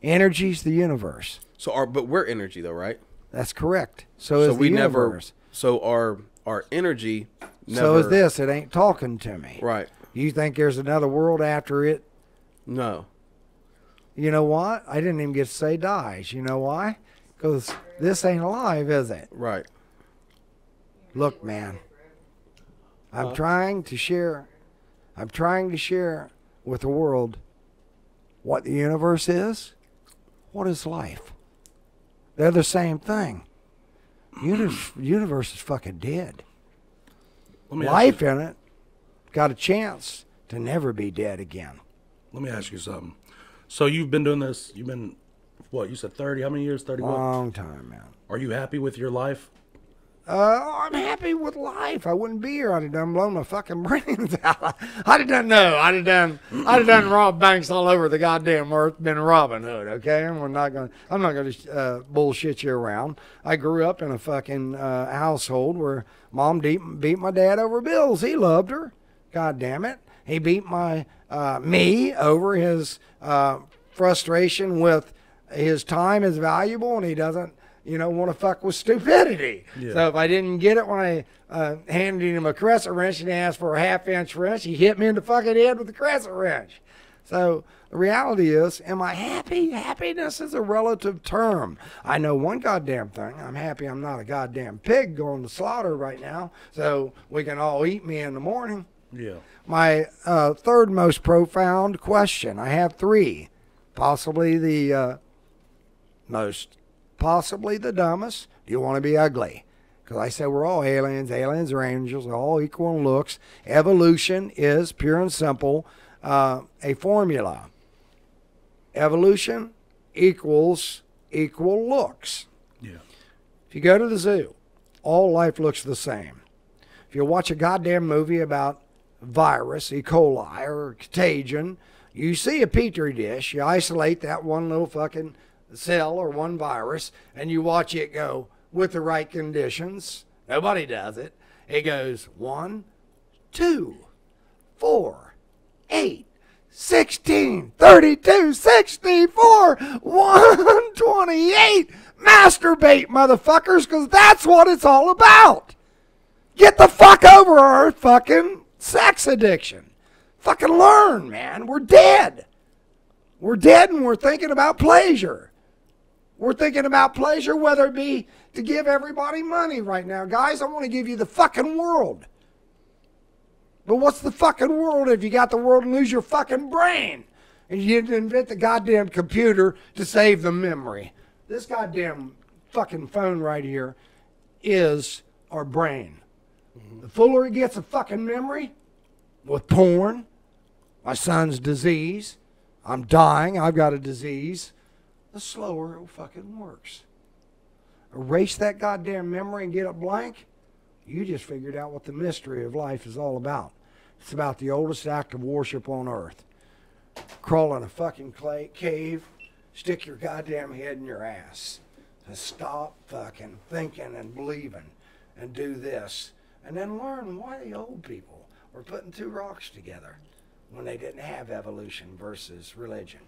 Energy's the universe. But we're energy though, right? That's correct. So is the universe. So our energy never. So is this. It ain't talking to me. Right. You think there's another world after it? No. You know what? I didn't even get to say dies. You know why? Because this ain't alive, is it? Right. Look, man. I'm trying to share with the world what the universe is, what is life. They're the same thing. Universe is fucking dead. Life in it got a chance to never be dead again. Let me ask you something. So you've been doing this, what, you said 30, how many years, 31? Long time, man. Are you happy with your life? I'm happy with life. I wouldn't be here. I'd have done blown my fucking brains out. I'd have done rob banks all over the goddamn earth. Been Robin Hood, okay? I'm not gonna bullshit you around. I grew up in a fucking household where mom beat my dad over bills. He loved her. God damn it. He beat me over his frustration with his time is valuable and he doesn't want to fuck with stupidity. Yeah. So if I didn't get it when I handed him a crescent wrench and he asked for a half-inch wrench, he hit me in the fucking head with the crescent wrench. So the reality is, am I happy? Happiness is a relative term. I know one goddamn thing. I'm happy I'm not a goddamn pig going to slaughter right now, so we can all eat me in the morning. Yeah. My third most profound question. I have three. Possibly the most. Possibly the dumbest. Do you want to be ugly? Because I say we're all aliens. Aliens are angels. They're all equal in looks. Evolution is pure and simple a formula. Evolution equals equal looks. Yeah. If you go to the zoo, all life looks the same. If you watch a goddamn movie about virus, E. coli, or contagion, you see a petri dish, you isolate that one little fucking cell or one virus, and you watch it go with the right conditions. Nobody does it. It goes 1, 2, 4, 8, 16, 32, 64, 128. Masturbate, motherfuckers, because that's what it's all about. Get the fuck over our fucking sex addiction. Fucking learn, man. We're dead. We're dead and we're thinking about pleasure. We're thinking about pleasure, whether it be to give everybody money right now. Guys, I want to give you the fucking world. But what's the fucking world if you got the world and lose your fucking brain? And you didn't invent the goddamn computer to save the memory. This goddamn fucking phone right here is our brain. The fuller it gets of fucking memory, with porn, my son's disease, I'm dying, I've got a disease, the slower it fucking works. Erase that goddamn memory and get it blank, you just figured out what the mystery of life is all about. It's about the oldest act of worship on earth. Crawl in a fucking cave, stick your goddamn head in your ass, and stop fucking thinking and believing and do this. And then learn why the old people were putting two rocks together when they didn't have evolution versus religion.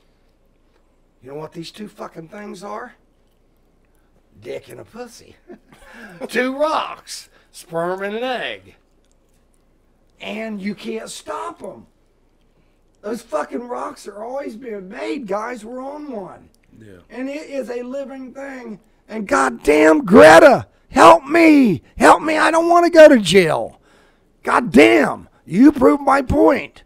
You know what these two fucking things are? Dick and a pussy. Two rocks. Sperm and an egg. And you can't stop them. Those fucking rocks are always being made, guys. We're on one. Yeah. And it is a living thing. And goddamn, Greta, help me. Help me. I don't want to go to jail. Goddamn. You prove my point.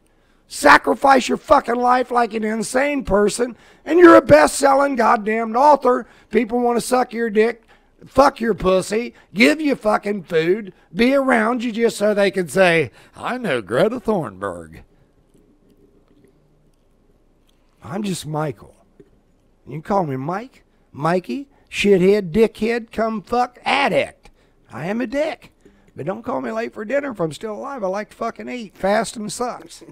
Sacrifice your fucking life like an insane person, and you're a best-selling goddamn author. People want to suck your dick, fuck your pussy, give you fucking food, be around you just so they can say, I know Greta Thunberg. I'm just Michael. You can call me Mike, Mikey, shithead, dickhead, cum fuck, addict. I am a dick. But don't call me late for dinner if I'm still alive. I like to fucking eat. Fasting sucks.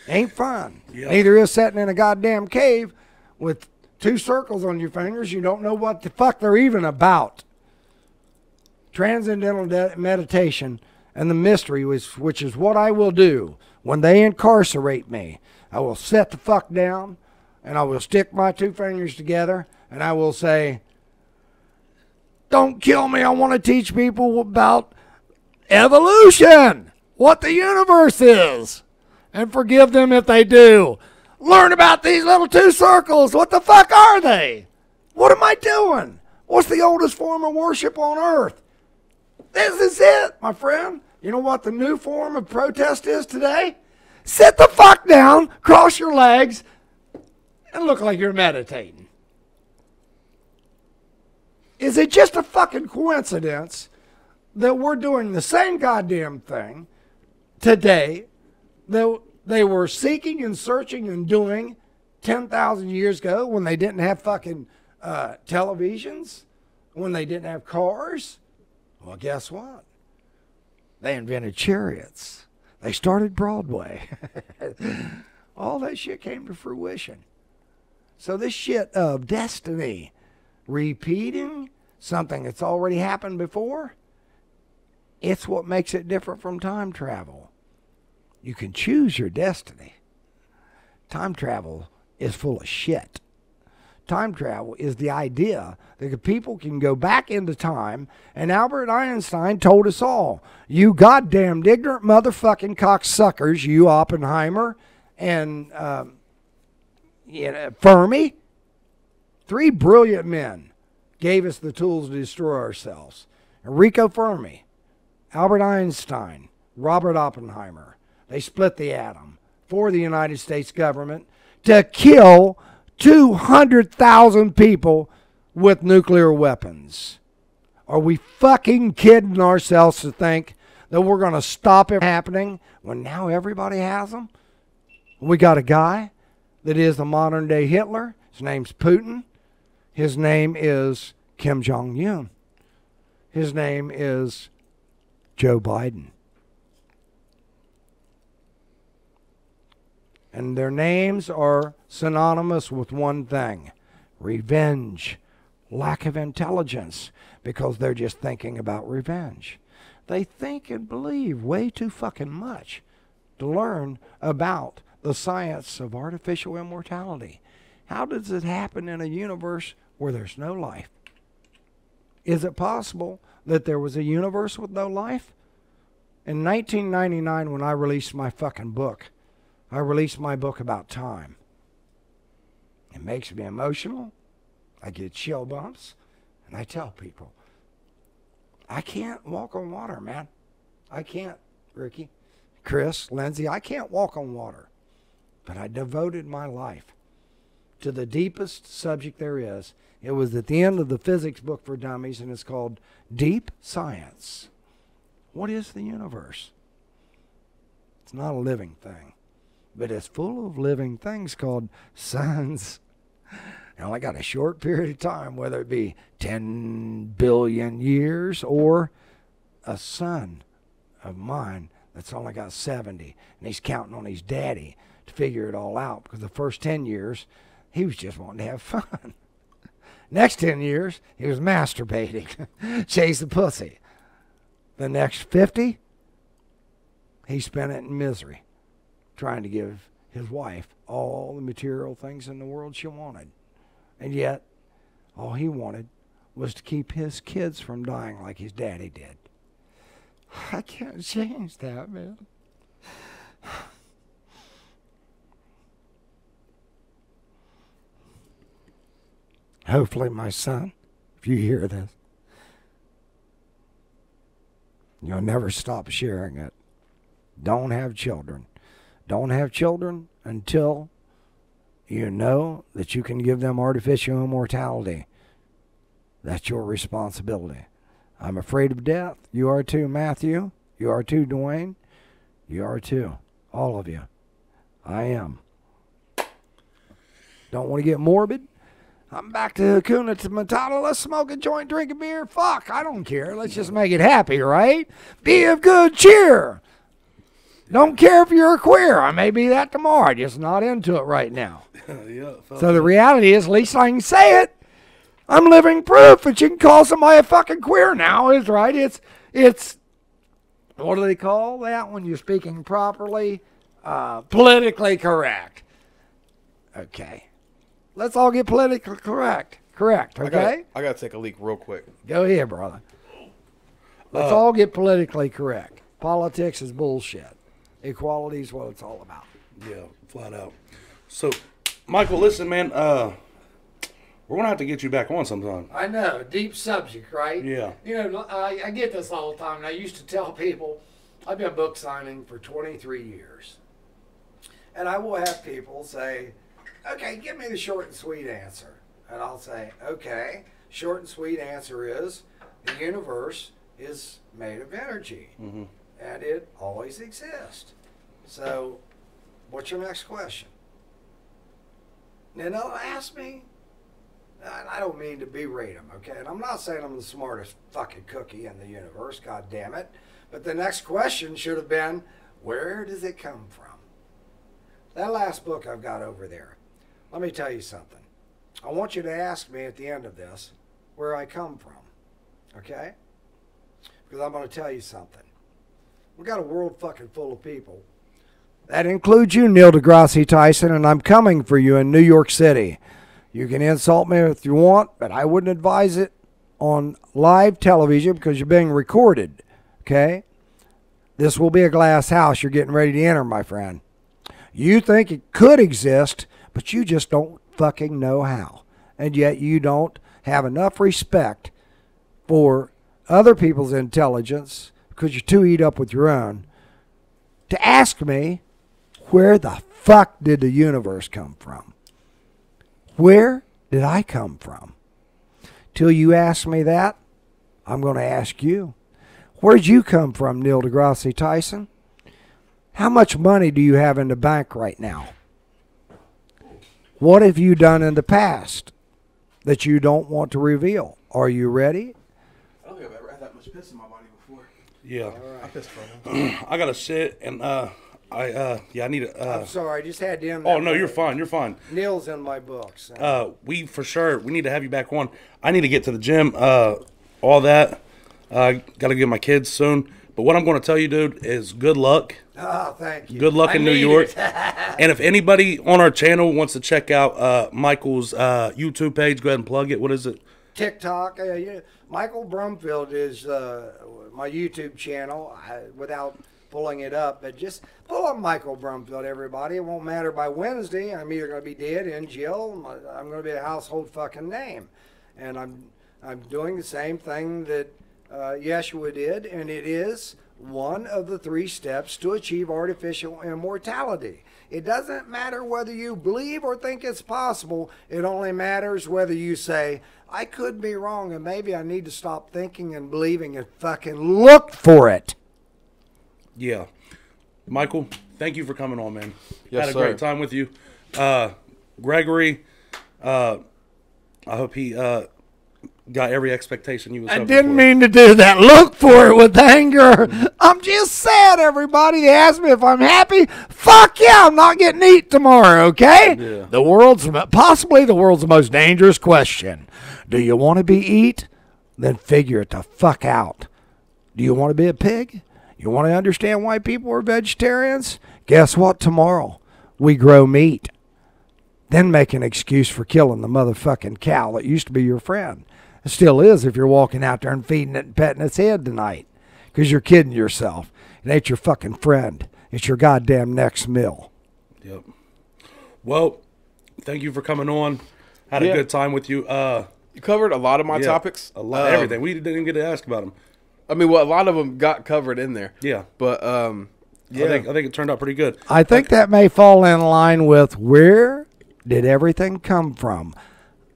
Ain't fun. Yep. Neither is sitting in a goddamn cave with two circles on your fingers. You don't know what the fuck they're even about. Transcendental meditation and the mystery, which is what I will do when they incarcerate me. I will sit the fuck down and I will stick my two fingers together and I will say, don't kill me. I want to teach people about evolution, what the universe is, and forgive them if they do. Learn about these little two circles. What the fuck are they? What am I doing? What's the oldest form of worship on earth? This is it, my friend. You know what the new form of protest is today? Sit the fuck down, cross your legs, and look like you're meditating. Is it just a fucking coincidence that we're doing the same goddamn thing today that they were seeking and searching and doing 10,000 years ago when they didn't have fucking televisions, when they didn't have cars? Well, guess what? They invented chariots. They started Broadway. All that shit came to fruition. So this shit of destiny, repeating something that's already happened before, it's what makes it different from time travel. You can choose your destiny. Time travel is full of shit. Time travel is the idea that people can go back into time, and Albert Einstein told us all, you goddamn ignorant motherfucking cocksuckers, you Oppenheimer and Fermi, three brilliant men gave us the tools to destroy ourselves. Enrico Fermi, Albert Einstein, Robert Oppenheimer. They split the atom for the United States government to kill 200,000 people with nuclear weapons. Are we fucking kidding ourselves to think that we're going to stop it happening when now everybody has them? We got a guy that is the modern day Hitler. His name's Putin. His name is Kim Jong-un. His name is Joe Biden. And their names are synonymous with one thing: revenge, lack of intelligence, because they're just thinking about revenge. They think and believe way too fucking much to learn about the science of artificial immortality. How does it happen in a universe where there's no life? Is it possible that there was a universe with no life? In 1999, when I released my fucking book, I released my book about time. It makes me emotional. I get chill bumps. And I tell people, I can't walk on water, man. I can't, Ricky, Chris, Lindsay, I can't walk on water. But I devoted my life to the deepest subject there is. It was at the end of the physics book for dummies, and it's called Deep Science. What is the universe? It's not a living thing, but it's full of living things called suns. You only got a short period of time, whether it be 10 billion years or a son of mine that's only got 70, and he's counting on his daddy to figure it all out, because the first 10 years, he was just wanting to have fun. Next 10 years, he was masturbating, chase the pussy. The next 50, he spent it in misery, trying to give his wife all the material things in the world she wanted. And yet, all he wanted was to keep his kids from dying like his daddy did. I can't change that, man. Hopefully, my son, if you hear this, you'll never stop sharing it. Don't have children. Don't have children until you know that you can give them artificial immortality. That's your responsibility. I'm afraid of death. You are too, Matthew. You are too, Dwayne. You are too. All of you. I am. Don't want to get morbid? I'm back to Hakuna Matata. Let's smoke a joint, drink a beer. Fuck, I don't care. Let's just make it happy, right? Be of good cheer. Don't care if you're a queer. I may be that tomorrow. Just not into it right now. Yeah, So the reality is, at least I can say it. I'm living proof that you can call somebody a fucking queer now. Is right. It's what do they call that when you're speaking properly? Politically correct. Okay. Let's all get politically correct. Correct, okay? I gotta take a leak real quick. Go ahead, brother. Let's all get politically correct. Politics is bullshit. Equality is what it's all about. Yeah, flat out. So, Michael, listen, man, we're going to have to get you back on sometime. I know, deep subject, right? Yeah. You know, I get this all the time, and I used to tell people, I've been book signing for 23 years. And I will have people say, okay, give me the short and sweet answer. And I'll say, okay, short and sweet answer is the universe is made of energy. Mm-hmm. And it always exists. So, what's your next question? And they'll ask me, and I don't mean to berate them, okay? And I'm not saying I'm the smartest fucking cookie in the universe, god damn it. But the next question should have been, where does it come from? That last book I've got over there, let me tell you something. I want you to ask me at the end of this where I come from, okay? Because I'm going to tell you something. We got a world fucking full of people. That includes you, Neil deGrasse Tyson, and I'm coming for you in New York City. You can insult me if you want, but I wouldn't advise it on live television because you're being recorded, okay? This will be a glass house you're getting ready to enter, my friend. You think it could exist, but you just don't fucking know how. And yet you don't have enough respect for other people's intelligence because you're too eat up with your own to ask me, where the fuck did the universe come from? Where did I come from? Till you ask me that, I'm going to ask you, where'd you come from, Neil deGrasse Tyson? How much money do you have in the bank right now? What have you done in the past that you don't want to reveal? Are you ready? I don't think I've ever had that much piss in my body before. Yeah. I pissed for him. I got to sit and, I need to, I'm sorry, I just had to end oh, that. no, you're fine. You're fine. Neil's in my books. We need to have you back on. I need to get to the gym, all that. Got to get my kids soon. But what I'm going to tell you, dude, is good luck. Oh, thank you. Good luck in New York. And if anybody on our channel wants to check out Michael's YouTube page, go ahead and plug it. What is it? TikTok. Michael Brumfield is my YouTube channel. Without pulling it up, but just pull up Michael Brumfield, everybody. It won't matter by Wednesday. I'm either going to be dead, in jail. I'm going to be a household fucking name, and I'm doing the same thing that Yeshua did, and it is one of the 3 steps to achieve artificial immortality. It doesn't matter whether you believe or think it's possible. It only matters whether you say, I could be wrong, and maybe I need to stop thinking and believing and fucking look for it. Yeah. Michael, thank you for coming on, man. Yes, Had a sir. great time with you. Gregory, I hope he got every expectation you was I hoping didn't for. mean to do that. Look for it with anger. I'm just sad, everybody. They ask me if I'm happy. Fuck yeah, I'm not getting eat tomorrow, okay? Yeah. Possibly the world's most dangerous question. Do you want to be eat? Then figure it the fuck out. Do you want to be a pig? You want to understand why people are vegetarians? Guess what? Tomorrow we grow meat. Then make an excuse for killing the motherfucking cow that used to be your friend. It still is if you're walking out there and feeding it and petting its head tonight. Because you're kidding yourself. It ain't your fucking friend. It's your goddamn next meal. Yep. Well, thank you for coming on. Had Yeah. a good time with you. You covered a lot of my Yeah, topics. a lot, everything. We didn't get to ask about them. I mean, well, a lot of them got covered in there. Yeah. But yeah, I think it turned out pretty good. I think that may fall in line with where did everything come from?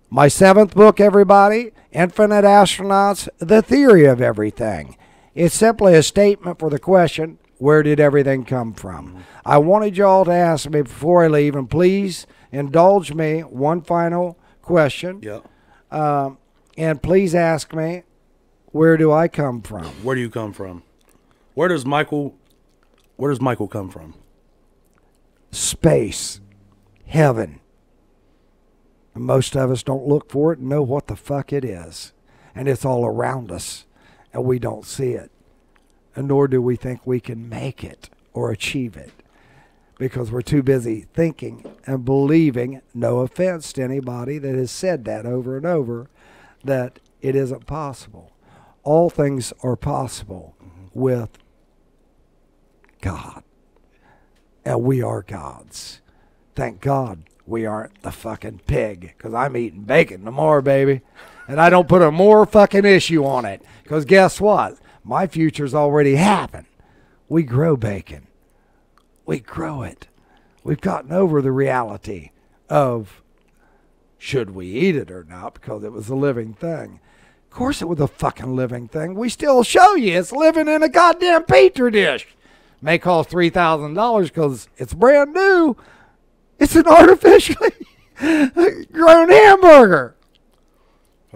My 7th book, everybody, Infinite Astronauts, The Theory of Everything. It's simply a statement for the question, where did everything come from? I wanted y'all to ask me before I leave, and please indulge me one final question. Yeah. And please ask me, where do I come from? Where do you come from? Where does Michael come from? Space. Heaven. And most of us don't look for it and know what the fuck it is. And it's all around us, and we don't see it. And nor do we think we can make it or achieve it. Because we're too busy thinking and believing, no offense to anybody that has said that over and over, that it isn't possible. All things are possible with God. And we are gods. Thank God we aren't the fucking pig, because I'm eating bacon tomorrow, baby. And I don't put a more fucking issue on it, because guess what? My future's already happened. We grow bacon. We grow it. We've gotten over the reality of should we eat it or not, because it was a living thing. Of course it was a fucking living thing. We still show you it's living in a goddamn petri dish. May cost $3,000 because it's brand new. It's an artificially grown hamburger.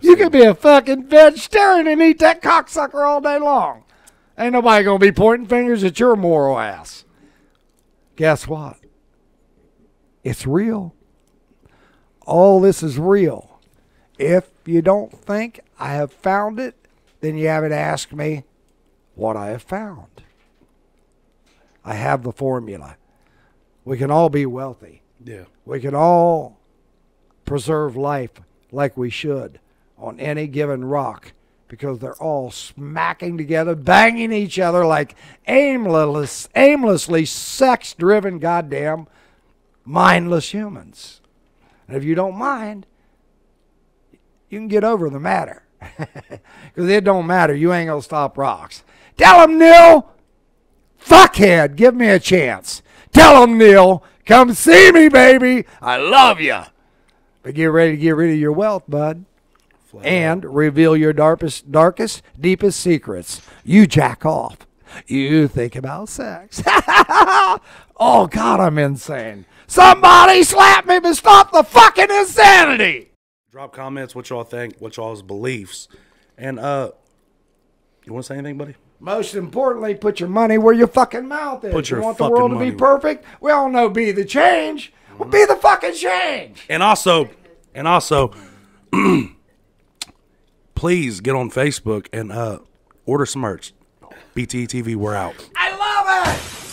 You could be a fucking vegetarian and eat that cocksucker all day long. Ain't nobody gonna be pointing fingers at your moral ass. Guess what? It's real. All this is real. If you don't think I have found it, then you haven't asked me what I have found. I have the formula. We can all be wealthy. Yeah. We can all preserve life like we should on any given rock, because they're all smacking together, banging each other like aimlessly sex-driven goddamn mindless humans. And if you don't mind, you can get over the matter. Because it don't matter. You ain't going to stop rocks. Tell him, Neil, fuckhead, give me a chance. Tell him, Neil, come see me, baby. I love you. But get ready to get rid of your wealth, bud. And reveal your darkest, deepest secrets. You jack off. You think about sex. Oh, God, I'm insane. Somebody slap me to stop the fucking insanity. Drop comments what y'all think, what y'all's beliefs. And, you want to say anything, buddy? Most importantly, put your money where your fucking mouth is. Put your you want the fucking world to money be where- perfect? We all know be the change. Well, be the fucking change. And also, please get on Facebook and order some merch. BTTV, we're out. I love it.